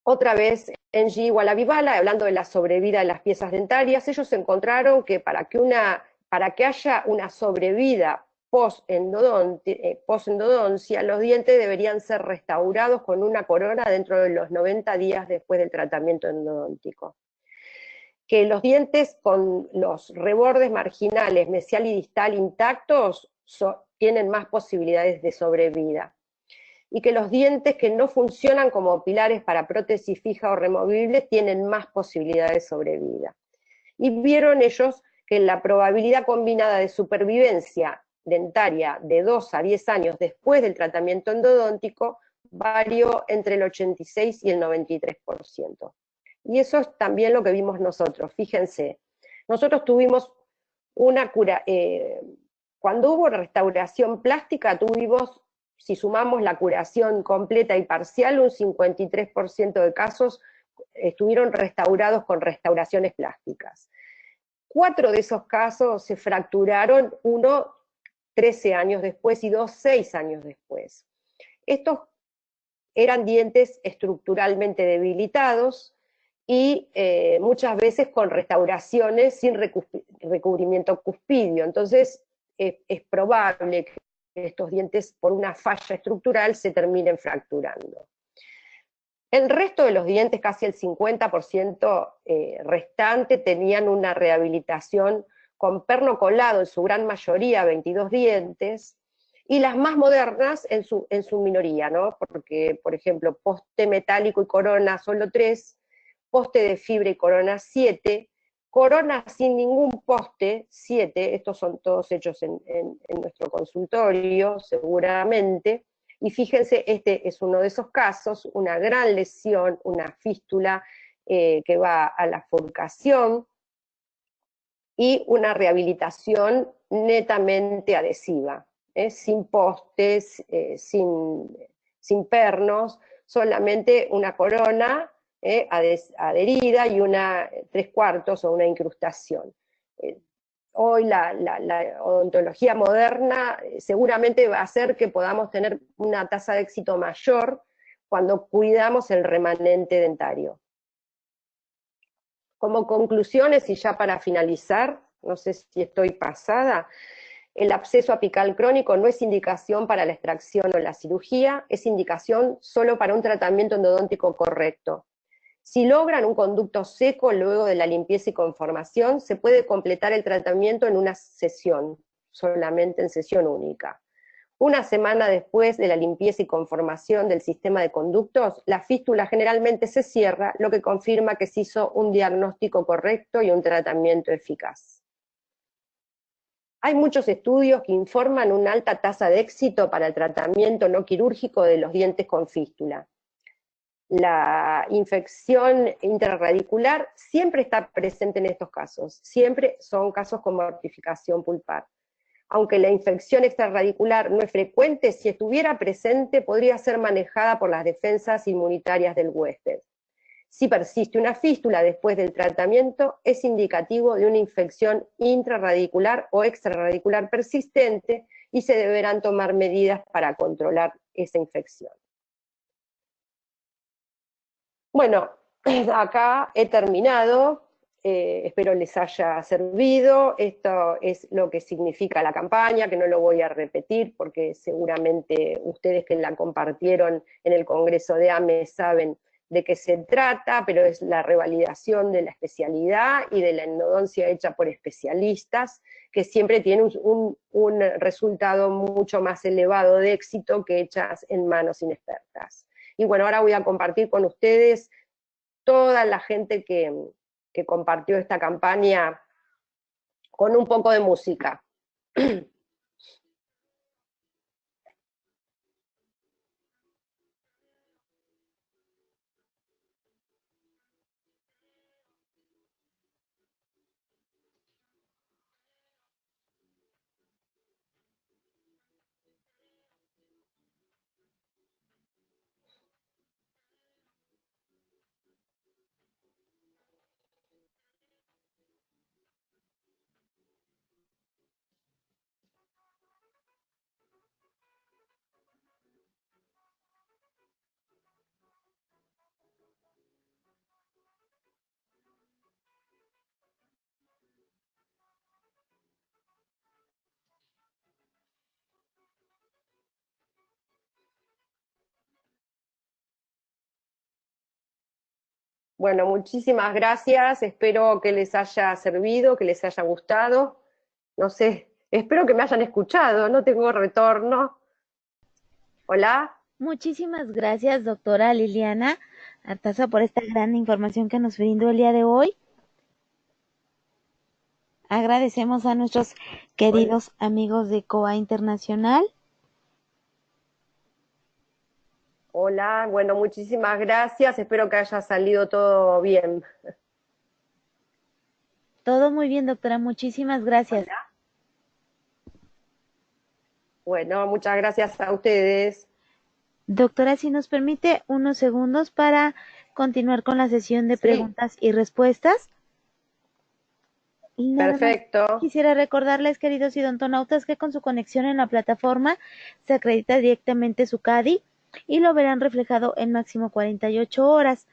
Otra vez, NG igual a Vivalla, hablando de la sobrevida de las piezas dentarias, ellos encontraron que para que haya una sobrevida post-endodoncia, los dientes deberían ser restaurados con una corona dentro de los 90 días después del tratamiento endodóntico. Que los dientes con los rebordes marginales, mesial y distal intactos, tienen más posibilidades de sobrevida. Y que los dientes que no funcionan como pilares para prótesis fija o removible tienen más posibilidades de sobrevida. Y vieron ellos que la probabilidad combinada de supervivencia dentaria de 2 a 10 años después del tratamiento endodóntico varió entre el 86 y el 93%. Y eso es también lo que vimos nosotros. Fíjense, nosotros tuvimos una cura, cuando hubo restauración plástica tuvimos, si sumamos la curación completa y parcial, un 53% de casos estuvieron restaurados con restauraciones plásticas. 4 de esos casos se fracturaron, uno 13 años después y 2 6 años después. Estos eran dientes estructuralmente debilitados y muchas veces con restauraciones sin recubrimiento cuspidio. Entonces es probable que estos dientes por una falla estructural se terminen fracturando. El resto de los dientes, casi el 50% restante, tenían una rehabilitación con perno colado, en su gran mayoría 22 dientes, y las más modernas en su minoría, ¿no? Porque, por ejemplo, poste metálico y corona solo 3, poste de fibra y corona 7, corona sin ningún poste 7, estos son todos hechos en nuestro consultorio, seguramente. Y fíjense, este es uno de esos casos, una gran lesión, una fístula que va a la forcación y una rehabilitación netamente adhesiva, sin postes, sin pernos, solamente una corona adherida y una 3/4 o una incrustación. Hoy la odontología moderna seguramente va a hacer que podamos tener una tasa de éxito mayor cuando cuidamos el remanente dentario. Como conclusiones, y ya para finalizar, no sé si estoy pasada, el absceso apical crónico no es indicación para la extracción o la cirugía, es indicación solo para un tratamiento endodóntico correcto. Si logran un conducto seco luego de la limpieza y conformación, se puede completar el tratamiento en una sesión, solamente en sesión única. Una semana después de la limpieza y conformación del sistema de conductos, la fístula generalmente se cierra, lo que confirma que se hizo un diagnóstico correcto y un tratamiento eficaz. Hay muchos estudios que informan una alta tasa de éxito para el tratamiento no quirúrgico de los dientes con fístula. La infección intrarradicular siempre está presente en estos casos, siempre son casos con mortificación pulpar. Aunque la infección extrarradicular no es frecuente, si estuviera presente podría ser manejada por las defensas inmunitarias del huésped. Si persiste una fístula después del tratamiento, es indicativo de una infección intrarradicular o extrarradicular persistente y se deberán tomar medidas para controlar esa infección. Bueno, acá he terminado. Espero les haya servido. Esto es lo que significa la campaña, que no lo voy a repetir porque seguramente ustedes que la compartieron en el Congreso de AME saben de qué se trata, pero es la revalidación de la especialidad y de la endodoncia hecha por especialistas, que siempre tiene un resultado mucho más elevado de éxito que hechas en manos inexpertas. Y bueno, ahora voy a compartir con ustedes toda la gente que compartió esta campaña con un poco de música. Bueno, muchísimas gracias, espero que les haya servido, que les haya gustado. No sé, espero que me hayan escuchado, no tengo retorno. Hola. Muchísimas gracias, doctora Liliana Artaza, por esta gran información que nos brindó el día de hoy. Agradecemos a nuestros queridos amigos de COA Internacional. Hola, bueno, muchísimas gracias, espero que haya salido todo bien. Todo muy bien, doctora, muchísimas gracias. Hola. Bueno, muchas gracias a ustedes. Doctora, si nos permite unos segundos para continuar con la sesión de preguntas y respuestas. Perfecto. Quisiera recordarles, queridos idontonautas, que con su conexión en la plataforma se acredita directamente su CADI y lo verán reflejado en máximo 48 horas.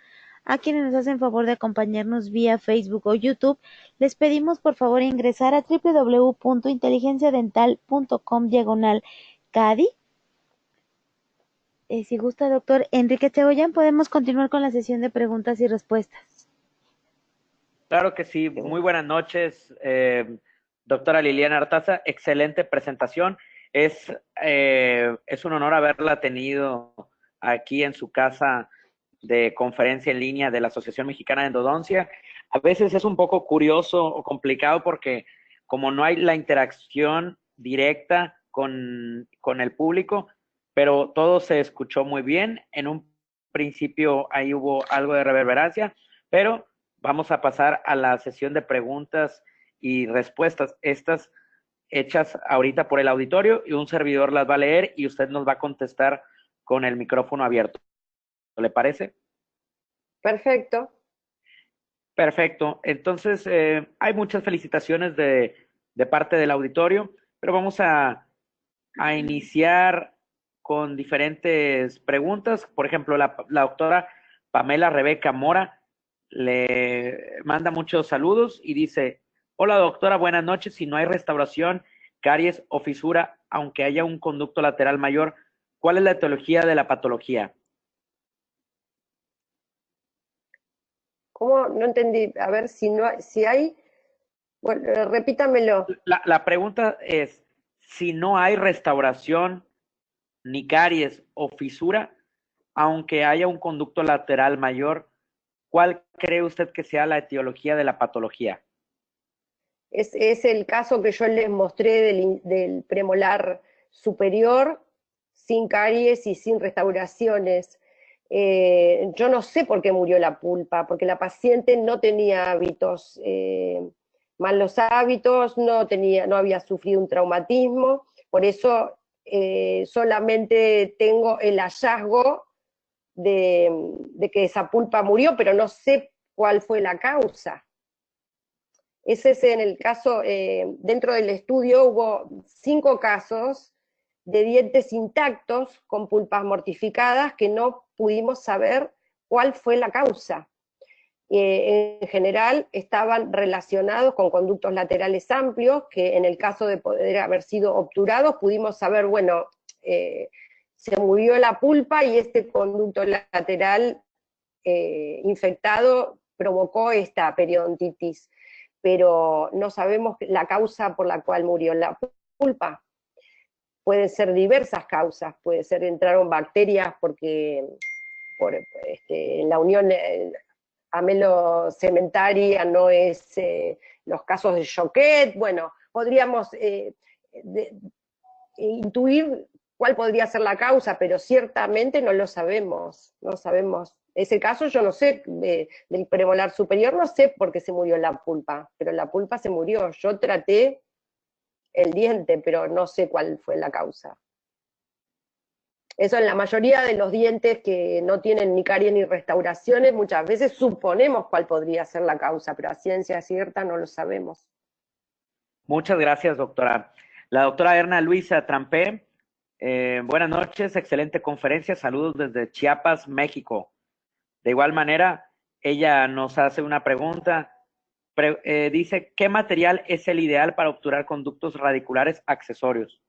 A quienes nos hacen favor de acompañarnos vía Facebook o YouTube, les pedimos por favor ingresar a www.inteligenciadental.com/CADI. Si gusta, doctor Enrique Chagoyán, podemos continuar con la sesión de preguntas y respuestas. Claro que sí. Muy buenas noches, doctora Liliana Artaza. Excelente presentación. Es un honor haberla tenido aquí en su casa de conferencia en línea de la Asociación Mexicana de Endodoncia. A veces es un poco curioso o complicado porque como no hay la interacción directa con el público, pero todo se escuchó muy bien. En un principio ahí hubo algo de reverberancia, pero vamos a pasar a la sesión de preguntas y respuestas. Estas hechas ahorita por el auditorio y un servidor las va a leer y usted nos va a contestar con el micrófono abierto. ¿Le parece? Perfecto. Perfecto. Entonces, hay muchas felicitaciones de parte del auditorio, pero vamos a iniciar con diferentes preguntas. Por ejemplo, la doctora Pamela Rebeca Mora le manda muchos saludos y dice: hola doctora, buenas noches. Si no hay restauración, caries o fisura, aunque haya un conducto lateral mayor, ¿cuál es la etiología de la patología? ¿Cómo? No entendí. A ver, si hay... Bueno, repítamelo. La pregunta es, si no hay restauración, ni caries o fisura, aunque haya un conducto lateral mayor, ¿cuál cree usted que sea la etiología de la patología? Es el caso que yo les mostré del premolar superior, sin caries y sin restauraciones. Yo no sé por qué murió la pulpa, porque la paciente no tenía hábitos, malos hábitos, no había sufrido un traumatismo, por eso solamente tengo el hallazgo de que esa pulpa murió, pero no sé cuál fue la causa. Ese es en el caso, dentro del estudio hubo 5 casos de dientes intactos con pulpas mortificadas que no pudimos saber cuál fue la causa. En general estaban relacionados con conductos laterales amplios, que en el caso de poder haber sido obturados, pudimos saber, bueno, se murió la pulpa y este conducto lateral infectado provocó esta periodontitis, pero no sabemos la causa por la cual murió la pulpa. Pueden ser diversas causas, puede ser entraron bacterias porque en la unión amelo-cementaria no es los casos de Choquet, bueno, podríamos intuir cuál podría ser la causa, pero ciertamente no lo sabemos, no sabemos. Ese caso yo no sé, del premolar superior no sé por qué se murió la pulpa, pero la pulpa se murió. Yo traté el diente, pero no sé cuál fue la causa. Eso en la mayoría de los dientes que no tienen ni caries ni restauraciones, muchas veces suponemos cuál podría ser la causa, pero a ciencia cierta no lo sabemos. Muchas gracias, doctora. La doctora Erna Luisa Trampé, buenas noches, excelente conferencia, saludos desde Chiapas, México. De igual manera, ella nos hace una pregunta, dice, ¿qué material es el ideal para obturar conductos radiculares accesorios?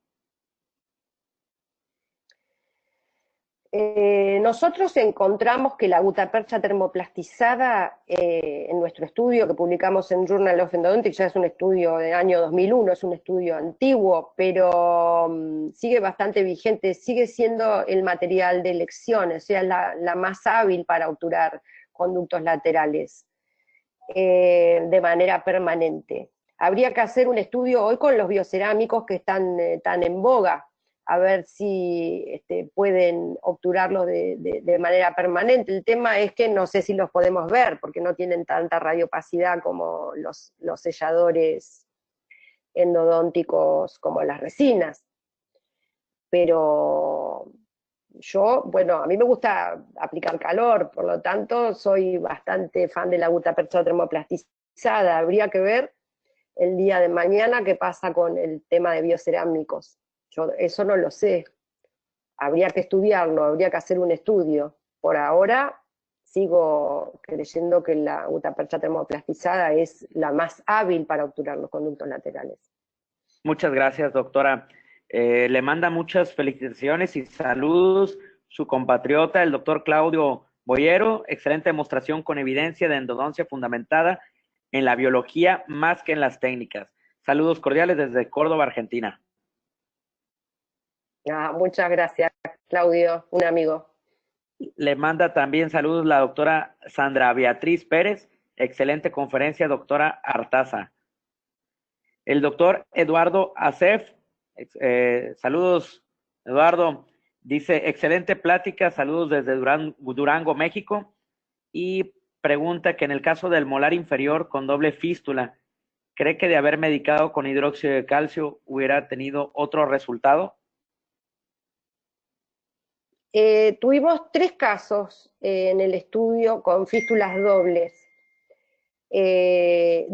Nosotros encontramos que la gutapercha termoplastizada, en nuestro estudio que publicamos en Journal of Endodontics, ya es un estudio del año 2001, es un estudio antiguo, pero sigue bastante vigente, sigue siendo el material de elección, o sea, la más hábil para obturar conductos laterales de manera permanente. Habría que hacer un estudio hoy con los biocerámicos que están tan en boga, a ver si pueden obturarlos de manera permanente. El tema es que no sé si los podemos ver, porque no tienen tanta radiopacidad como los selladores endodónticos, como las resinas. Pero yo, bueno, a mí me gusta aplicar calor, por lo tanto soy bastante fan de la gutapercha termoplastizada. Habría que ver el día de mañana qué pasa con el tema de biocerámicos. Yo eso no lo sé, habría que estudiarlo, habría que hacer un estudio. Por ahora sigo creyendo que la gutapercha termoplastizada es la más hábil para obturar los conductos laterales. Muchas gracias, doctora. Le manda muchas felicitaciones y saludos su compatriota, el doctor Claudio Boyero. Excelente demostración con evidencia de endodoncia fundamentada en la biología más que en las técnicas. Saludos cordiales desde Córdoba, Argentina. Muchas gracias, Claudio, un amigo. Le manda también saludos la doctora Sandra Beatriz Pérez. Excelente conferencia, doctora Artaza. El doctor Eduardo Acef, saludos, Eduardo. Dice, excelente plática, saludos desde Durango, México. Y pregunta que en el caso del molar inferior con doble fístula, ¿cree que de haber medicado con hidróxido de calcio hubiera tenido otro resultado? Tuvimos 3 casos en el estudio con fístulas dobles. 2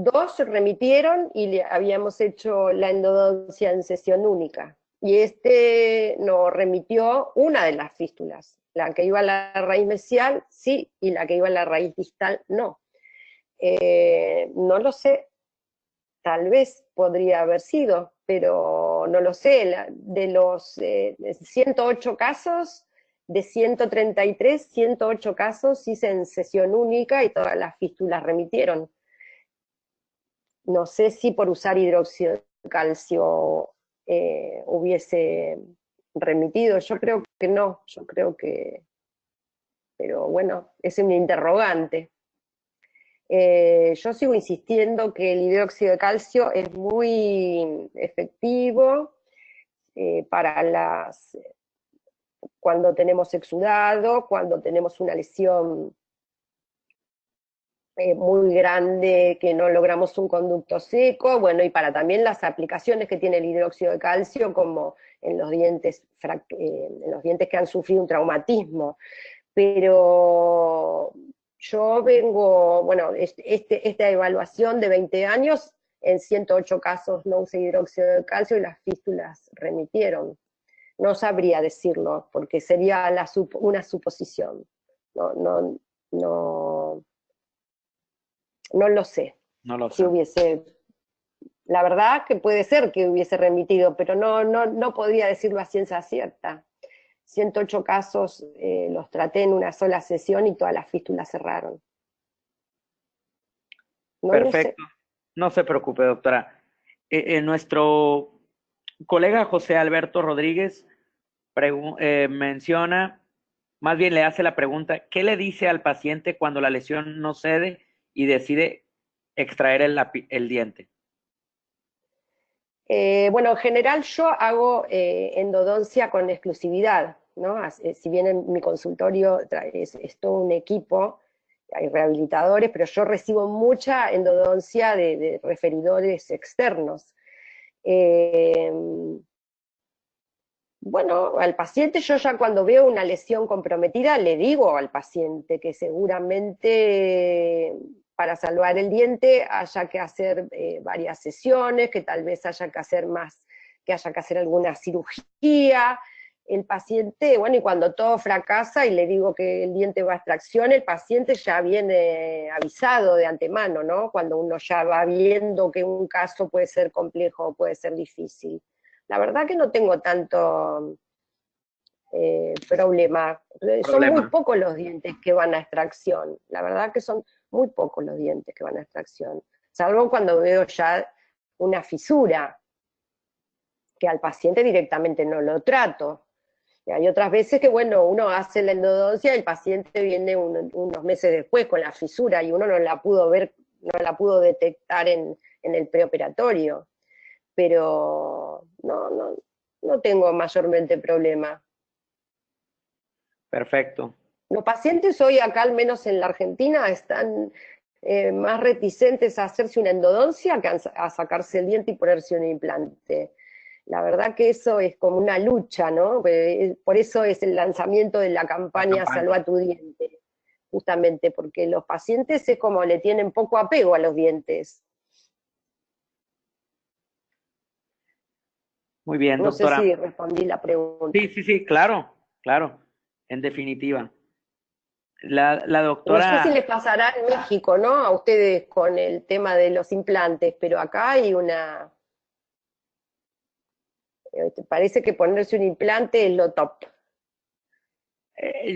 remitieron y habíamos hecho la endodoncia en sesión única. Y nos remitió una de las fístulas. La que iba a la raíz mesial, sí, y la que iba a la raíz distal, no. No lo sé. Tal vez podría haber sido, pero no lo sé. De los 108 casos, de 133, 108 casos hice en sesión única y todas las fístulas remitieron. No sé si por usar hidróxido de calcio hubiese remitido. Yo creo que no, yo creo que... Pero bueno, es un interrogante. Yo sigo insistiendo que el hidróxido de calcio es muy efectivo para cuando tenemos exudado, cuando tenemos una lesión muy grande que no logramos un conducto seco, bueno, y para también las aplicaciones que tiene el hidróxido de calcio, como en los dientes que han sufrido un traumatismo. Pero yo vengo, bueno, esta evaluación de 20 años, en 108 casos no usé hidróxido de calcio y las fístulas remitieron. No sabría decirlo, porque sería una suposición. No no, no lo sé. No lo Si sé. hubiese, la verdad que puede ser que hubiese remitido, pero no podría decirlo a ciencia cierta. 108 casos los traté en una sola sesión y todas las fístulas cerraron. No lo sé. Perfecto. No se preocupe, doctora. Nuestro colega José Alberto Rodríguez menciona, más bien le hace la pregunta, ¿qué le dice al paciente cuando la lesión no cede y decide extraer el diente? Bueno, en general yo hago endodoncia con exclusividad, ¿no? Si bien en mi consultorio es todo un equipo, hay rehabilitadores, pero yo recibo mucha endodoncia de referidores externos. Eh, bueno, al paciente yo ya cuando veo una lesión comprometida le digo al paciente que seguramente para salvar el diente haya que hacer varias sesiones, que tal vez haya que hacer más, que haya que hacer alguna cirugía. El paciente, bueno, y cuando todo fracasa y le digo que el diente va a extracción, el paciente ya viene avisado de antemano, ¿no? Cuando uno ya va viendo que un caso puede ser complejo o puede ser difícil. La verdad que no tengo tanto problema. Son muy pocos los dientes que van a extracción. La verdad que son muy pocos los dientes que van a extracción. Salvo cuando veo ya una fisura, que al paciente directamente no lo trato. Y hay otras veces que, bueno, uno hace la endodoncia y el paciente viene unos meses después con la fisura y uno no la pudo ver, no la pudo detectar en el preoperatorio. Pero no tengo mayormente problema. Perfecto. Los pacientes hoy acá, al menos en la Argentina, están más reticentes a hacerse una endodoncia que a sacarse el diente y ponerse un implante. La verdad que eso es como una lucha, ¿no? Por eso es el lanzamiento de la campaña Salva tu diente, justamente porque los pacientes es como le tienen poco apego a los dientes. Muy bien, No sé doctora. si respondí la pregunta. Sí, claro, claro, en definitiva. La No sé si doctora, les pasará en México, ¿no? A ustedes con el tema de los implantes, pero acá hay una... parece que ponerse un implante es lo top.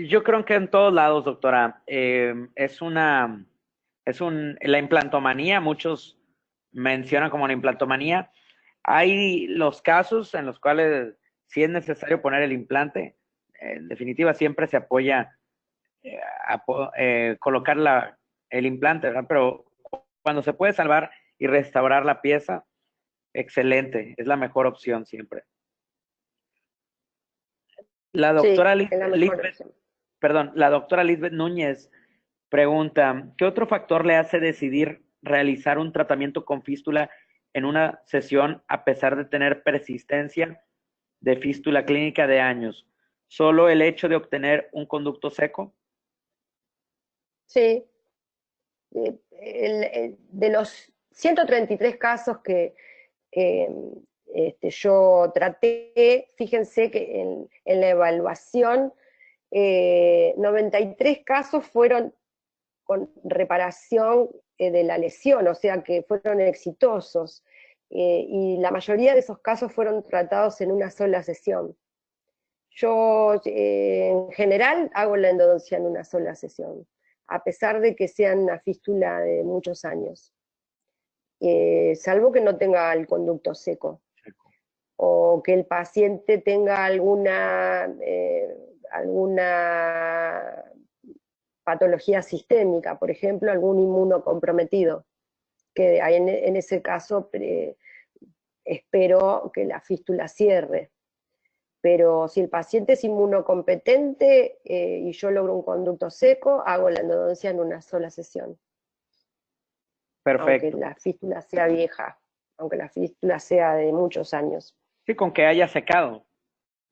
yo creo que en todos lados, doctora, la implantomanía, muchos mencionan como la implantomanía. Hay los casos en los cuales sí es necesario poner el implante. En definitiva, siempre se apoya colocar el implante, ¿verdad? Pero cuando se puede salvar y restaurar la pieza, excelente, es la mejor opción siempre. La Sí, doctora es la mejor Lisbeth, opción. perdón, la doctora Lisbeth Núñez pregunta, ¿qué otro factor le hace decidir realizar un tratamiento con fístula en una sesión a pesar de tener persistencia de fístula clínica de años? ¿Solo el hecho de obtener un conducto seco? Sí. De los 133 casos que yo traté, fíjense que en la evaluación 93 casos fueron con reparación de la lesión, o sea que fueron exitosos, y la mayoría de esos casos fueron tratados en una sola sesión. Yo en general hago la endodoncia en una sola sesión, a pesar de que sea una fístula de muchos años, salvo que no tenga el conducto seco o que el paciente tenga alguna patología sistémica, por ejemplo, algún inmunocomprometido, que en ese caso espero que la fístula cierre. Pero si el paciente es inmunocompetente y yo logro un conducto seco, hago la endodoncia en una sola sesión. Aunque Perfecto. la fístula sea vieja, aunque la fístula sea de muchos años. Sí, con que haya secado,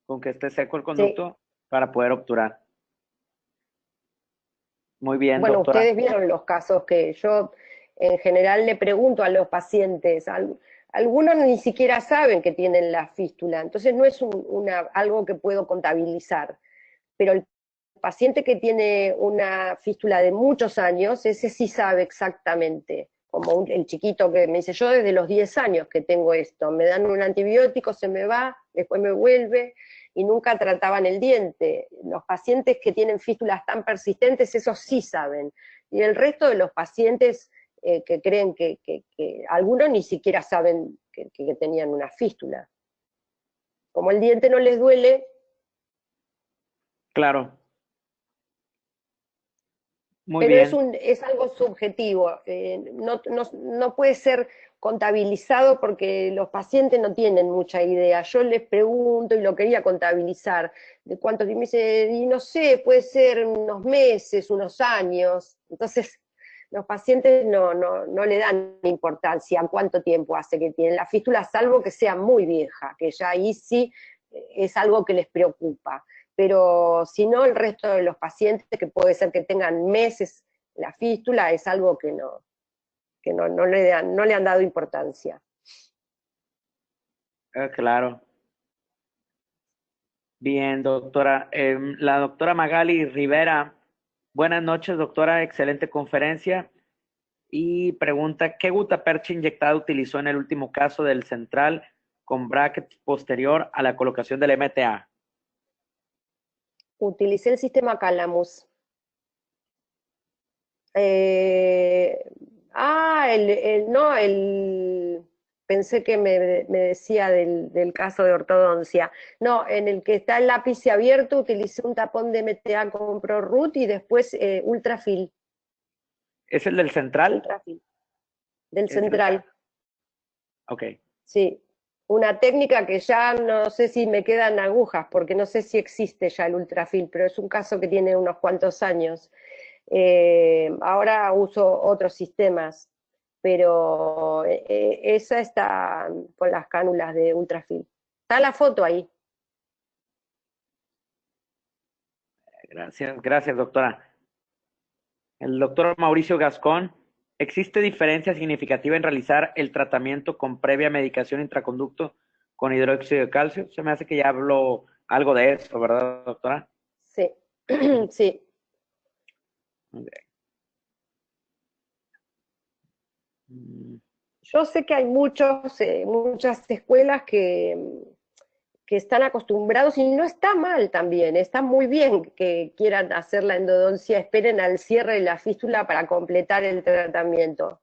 con que esté seco el Sí. conducto para poder obturar. Muy bien, Bueno, doctora. ustedes vieron los casos que yo en general le pregunto a los pacientes. Algunos ni siquiera saben que tienen la fístula, entonces no es algo que puedo contabilizar. Pero el paciente que tiene una fístula de muchos años, ese sí sabe exactamente, como el chiquito que me dice, yo desde los 10 años que tengo esto, me dan un antibiótico, se me va, después me vuelve, y nunca trataban el diente. Los pacientes que tienen fístulas tan persistentes, esos sí saben. Y el resto de los pacientes que creen que algunos ni siquiera saben que tenían una fístula. Como el diente no les duele. Claro. Muy Pero bien. es algo subjetivo, no puede ser contabilizado porque los pacientes no tienen mucha idea. Yo les pregunto y lo quería contabilizar, de cuánto, y me dice, y no sé, puede ser unos meses, unos años. Entonces, los pacientes no le dan importancia a cuánto tiempo hace que tienen la fístula, salvo que sea muy vieja, que ya ahí sí es algo que les preocupa. Pero si no, el resto de los pacientes, que puede ser que tengan meses la fístula, es algo que no le han dado importancia. Claro. Bien, doctora. La doctora Magali Rivera, buenas noches, doctora, excelente conferencia. Y pregunta, ¿qué gutapercha inyectada utilizó en el último caso del central con bracket posterior a la colocación del MTA? Utilicé el sistema Calamus. Pensé que me decía del caso de ortodoncia. No, en el que está el lápiz abierto utilicé un tapón de MTA con ProRoot y después Ultrafil. ¿Es el del central? Ultrafil. Del central. Ok. Sí. Una técnica que ya no sé si me quedan agujas, porque no sé si existe ya el Ultrafil, pero es un caso que tiene unos cuantos años. Ahora uso otros sistemas, pero esa está con las cánulas de Ultrafil. Está la foto ahí. Gracias, gracias, doctora. El doctor Mauricio Gascón, ¿existe diferencia significativa en realizar el tratamiento con previa medicación intraconducto con hidróxido de calcio? Se me hace que ya habló algo de eso, ¿verdad, doctora? Sí, sí. Okay. Yo sé que hay muchas escuelas que están acostumbrados, y no está mal también, está muy bien que quieran hacer la endodoncia, esperen al cierre de la fístula para completar el tratamiento.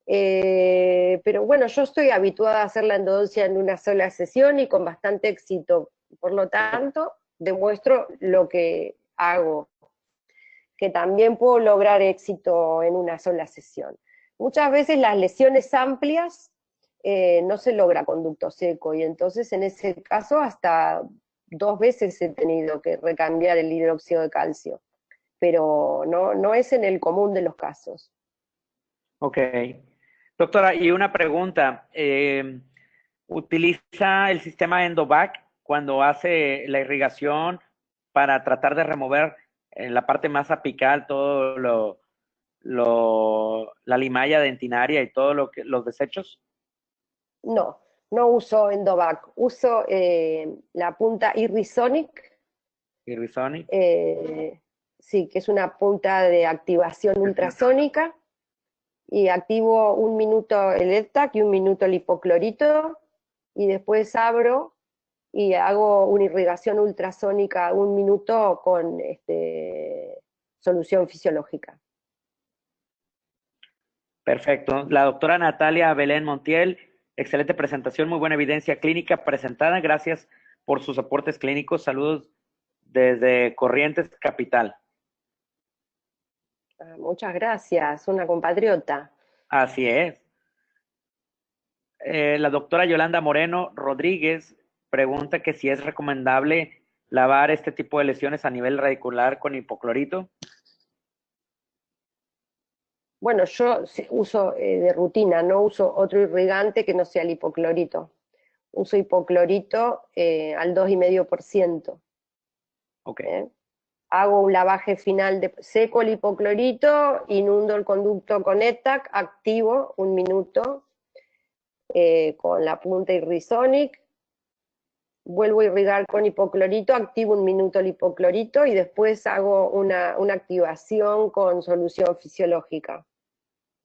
Pero bueno, yo estoy habituada a hacer la endodoncia en una sola sesión y con bastante éxito, por lo tanto, demuestro lo que hago, que también puedo lograr éxito en una sola sesión. Muchas veces las lesiones amplias no se logra conducto seco, y entonces en ese caso hasta 2 veces he tenido que recambiar el hidróxido de calcio, pero no es en el común de los casos. Ok. Doctora, y una pregunta. ¿Utiliza el sistema Endovac cuando hace la irrigación para tratar de remover en la parte más apical todo la limalla dentinaria y todo los desechos? No uso Endovac, uso la punta Irrisonic, Irrisonic. sí, que es una punta de activación ultrasónica, y activo 1 minuto el EDTAC y 1 minuto el hipoclorito, y después abro y hago una irrigación ultrasónica 1 minuto con solución fisiológica. Perfecto. La doctora Natalia Belén Montiel, excelente presentación, muy buena evidencia clínica presentada. Gracias por sus aportes clínicos. Saludos desde Corrientes Capital. Muchas gracias, una compatriota. Así es. La doctora Yolanda Moreno Rodríguez pregunta que si es recomendable lavar este tipo de lesiones a nivel radicular con hipoclorito. Bueno, yo uso de rutina, no uso otro irrigante que no sea el hipoclorito. Uso hipoclorito al 2,5%. Okay. Hago un lavaje final, seco el hipoclorito, inundo el conducto con ETAC, activo 1 minuto con la punta Irrisonic, vuelvo a irrigar con hipoclorito, activo 1 minuto el hipoclorito y después hago una activación con solución fisiológica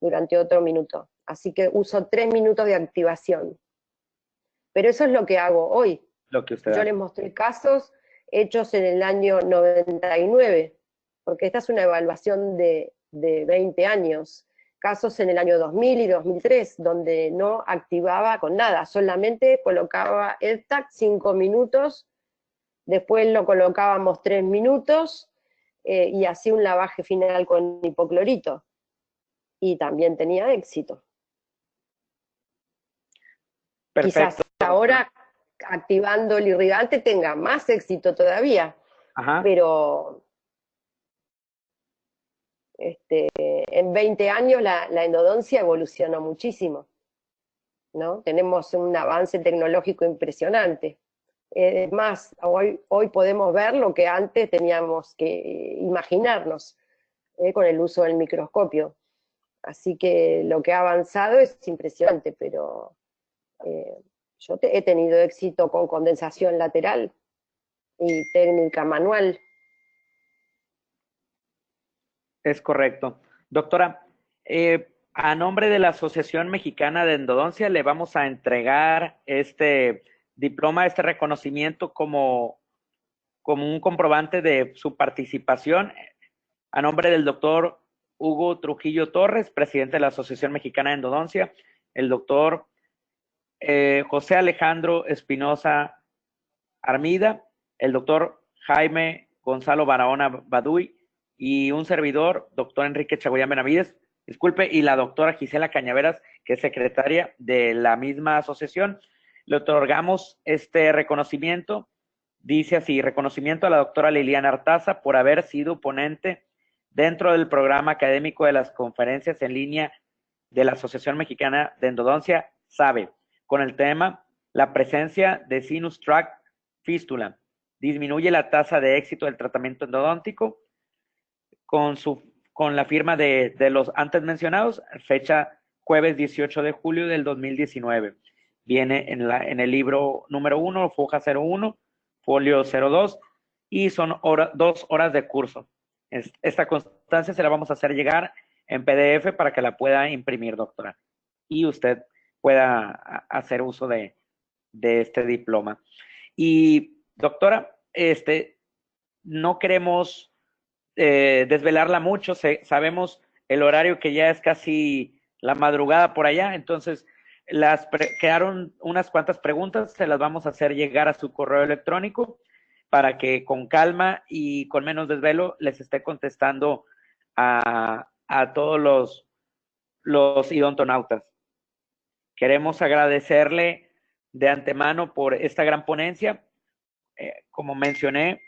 durante otro minuto. Así que uso 3 minutos de activación. Pero eso es lo que hago hoy. Lo que usted Yo hace. les mostré casos hechos en el año 99, porque esta es una evaluación de 20 años. Casos en el año 2000 y 2003, donde no activaba con nada, solamente colocaba el TAC 5 minutos, después lo colocábamos 3 minutos y hacía un lavaje final con hipoclorito. Y también tenía éxito. Perfecto. Quizás ahora activando el irrigante tenga más éxito todavía, Ajá. pero en 20 años la endodoncia evolucionó muchísimo, ¿no? Tenemos un avance tecnológico impresionante. Es más, hoy podemos ver lo que antes teníamos que imaginarnos con el uso del microscopio. Así que lo que ha avanzado es impresionante, pero yo he tenido éxito con condensación lateral y técnica manual. Es correcto. Doctora, a nombre de la Asociación Mexicana de Endodoncia le vamos a entregar este diploma, este reconocimiento como un comprobante de su participación a nombre del doctor Hugo Trujillo Torres, presidente de la Asociación Mexicana de Endodoncia, el doctor José Alejandro Espinosa Armida, el doctor Jaime Gonzalo Barahona Baduy y un servidor, doctor Enrique Chagoyán Benavides, disculpe, y la doctora Gisela Cañaveras, que es secretaria de la misma asociación. Le otorgamos este reconocimiento, dice así: reconocimiento a la doctora Liliana Artaza por haber sido ponente dentro del programa académico de las conferencias en línea de la Asociación Mexicana de Endodoncia, SABE, con el tema la presencia de sinus tract fístula disminuye la tasa de éxito del tratamiento endodóntico, con la firma de los antes mencionados, fecha jueves 18 de julio del 2019. Viene en el libro número 1, foja 01, folio 02, y son 2 horas de curso. Esta constancia se la vamos a hacer llegar en PDF para que la pueda imprimir, doctora, y usted pueda hacer uso de este diploma. Y, doctora, no queremos desvelarla mucho, sabemos el horario que ya es casi la madrugada por allá, entonces quedaron unas cuantas preguntas, se las vamos a hacer llegar a su correo electrónico para que con calma y con menos desvelo les esté contestando a todos los idontonautas. Queremos agradecerle de antemano por esta gran ponencia. Como mencioné,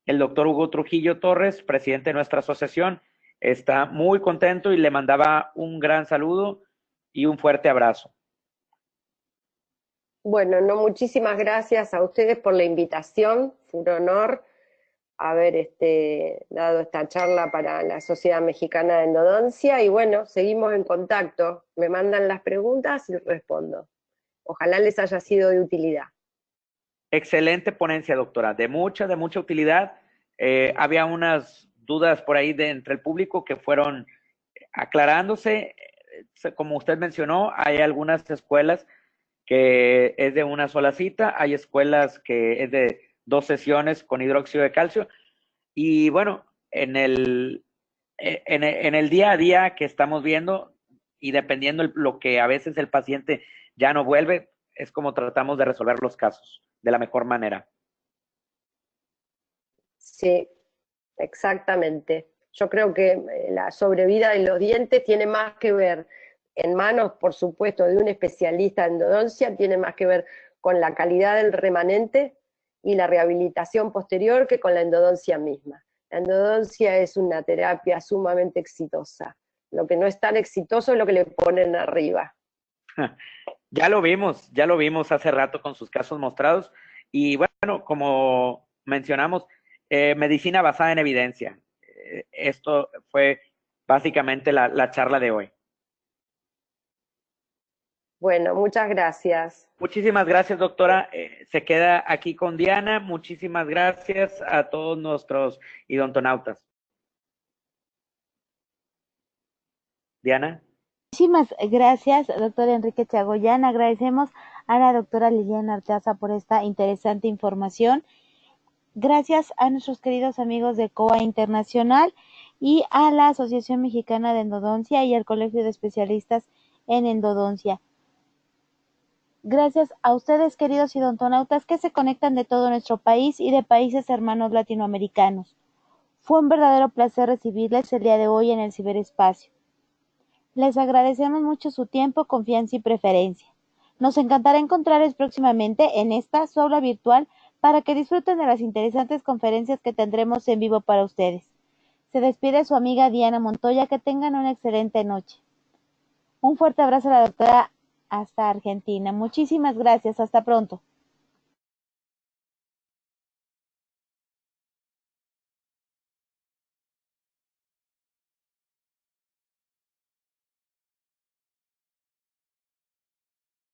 el doctor Hugo Trujillo Torres, presidente de nuestra asociación, está muy contento y le mandaba un gran saludo y un fuerte abrazo. Bueno, no, muchísimas gracias a ustedes por la invitación. Fue un honor haber dado esta charla para la Sociedad Mexicana de Endodoncia y bueno, seguimos en contacto. Me mandan las preguntas y respondo. Ojalá les haya sido de utilidad. Excelente ponencia, doctora, de mucha utilidad. Había unas dudas por ahí entre el público que fueron aclarándose. Como usted mencionó, hay algunas escuelas que es de una sola cita, hay escuelas que es de 2 sesiones con hidróxido de calcio, y bueno, en el día a día que estamos viendo, y dependiendo lo que a veces el paciente ya no vuelve, es como tratamos de resolver los casos de la mejor manera. Sí, exactamente. Yo creo que la sobrevida de los dientes tiene más que ver, en manos, por supuesto, de un especialista en endodoncia, tiene más que ver con la calidad del remanente y la rehabilitación posterior que con la endodoncia misma. La endodoncia es una terapia sumamente exitosa. Lo que no es tan exitoso es lo que le ponen arriba. Ya lo vimos hace rato con sus casos mostrados. Y bueno, como mencionamos, medicina basada en evidencia. Esto fue básicamente la charla de hoy. Bueno, muchas gracias. Muchísimas gracias, doctora. Se queda aquí con Diana. Muchísimas gracias a todos nuestros idontonautas. Diana. Muchísimas gracias, doctor Enrique Chagoyán. Agradecemos a la doctora Liliana Artaza por esta interesante información. Gracias a nuestros queridos amigos de COA Internacional y a la Asociación Mexicana de Endodoncia y al Colegio de Especialistas en Endodoncia. Gracias a ustedes, queridos idontonautas, que se conectan de todo nuestro país y de países hermanos latinoamericanos. Fue un verdadero placer recibirles el día de hoy en el ciberespacio. Les agradecemos mucho su tiempo, confianza y preferencia. Nos encantará encontrarles próximamente en esta su aula virtual para que disfruten de las interesantes conferencias que tendremos en vivo para ustedes. Se despide su amiga Diana Montoya. Que tengan una excelente noche. Un fuerte abrazo a la doctora hasta Argentina. Muchísimas gracias. Hasta pronto.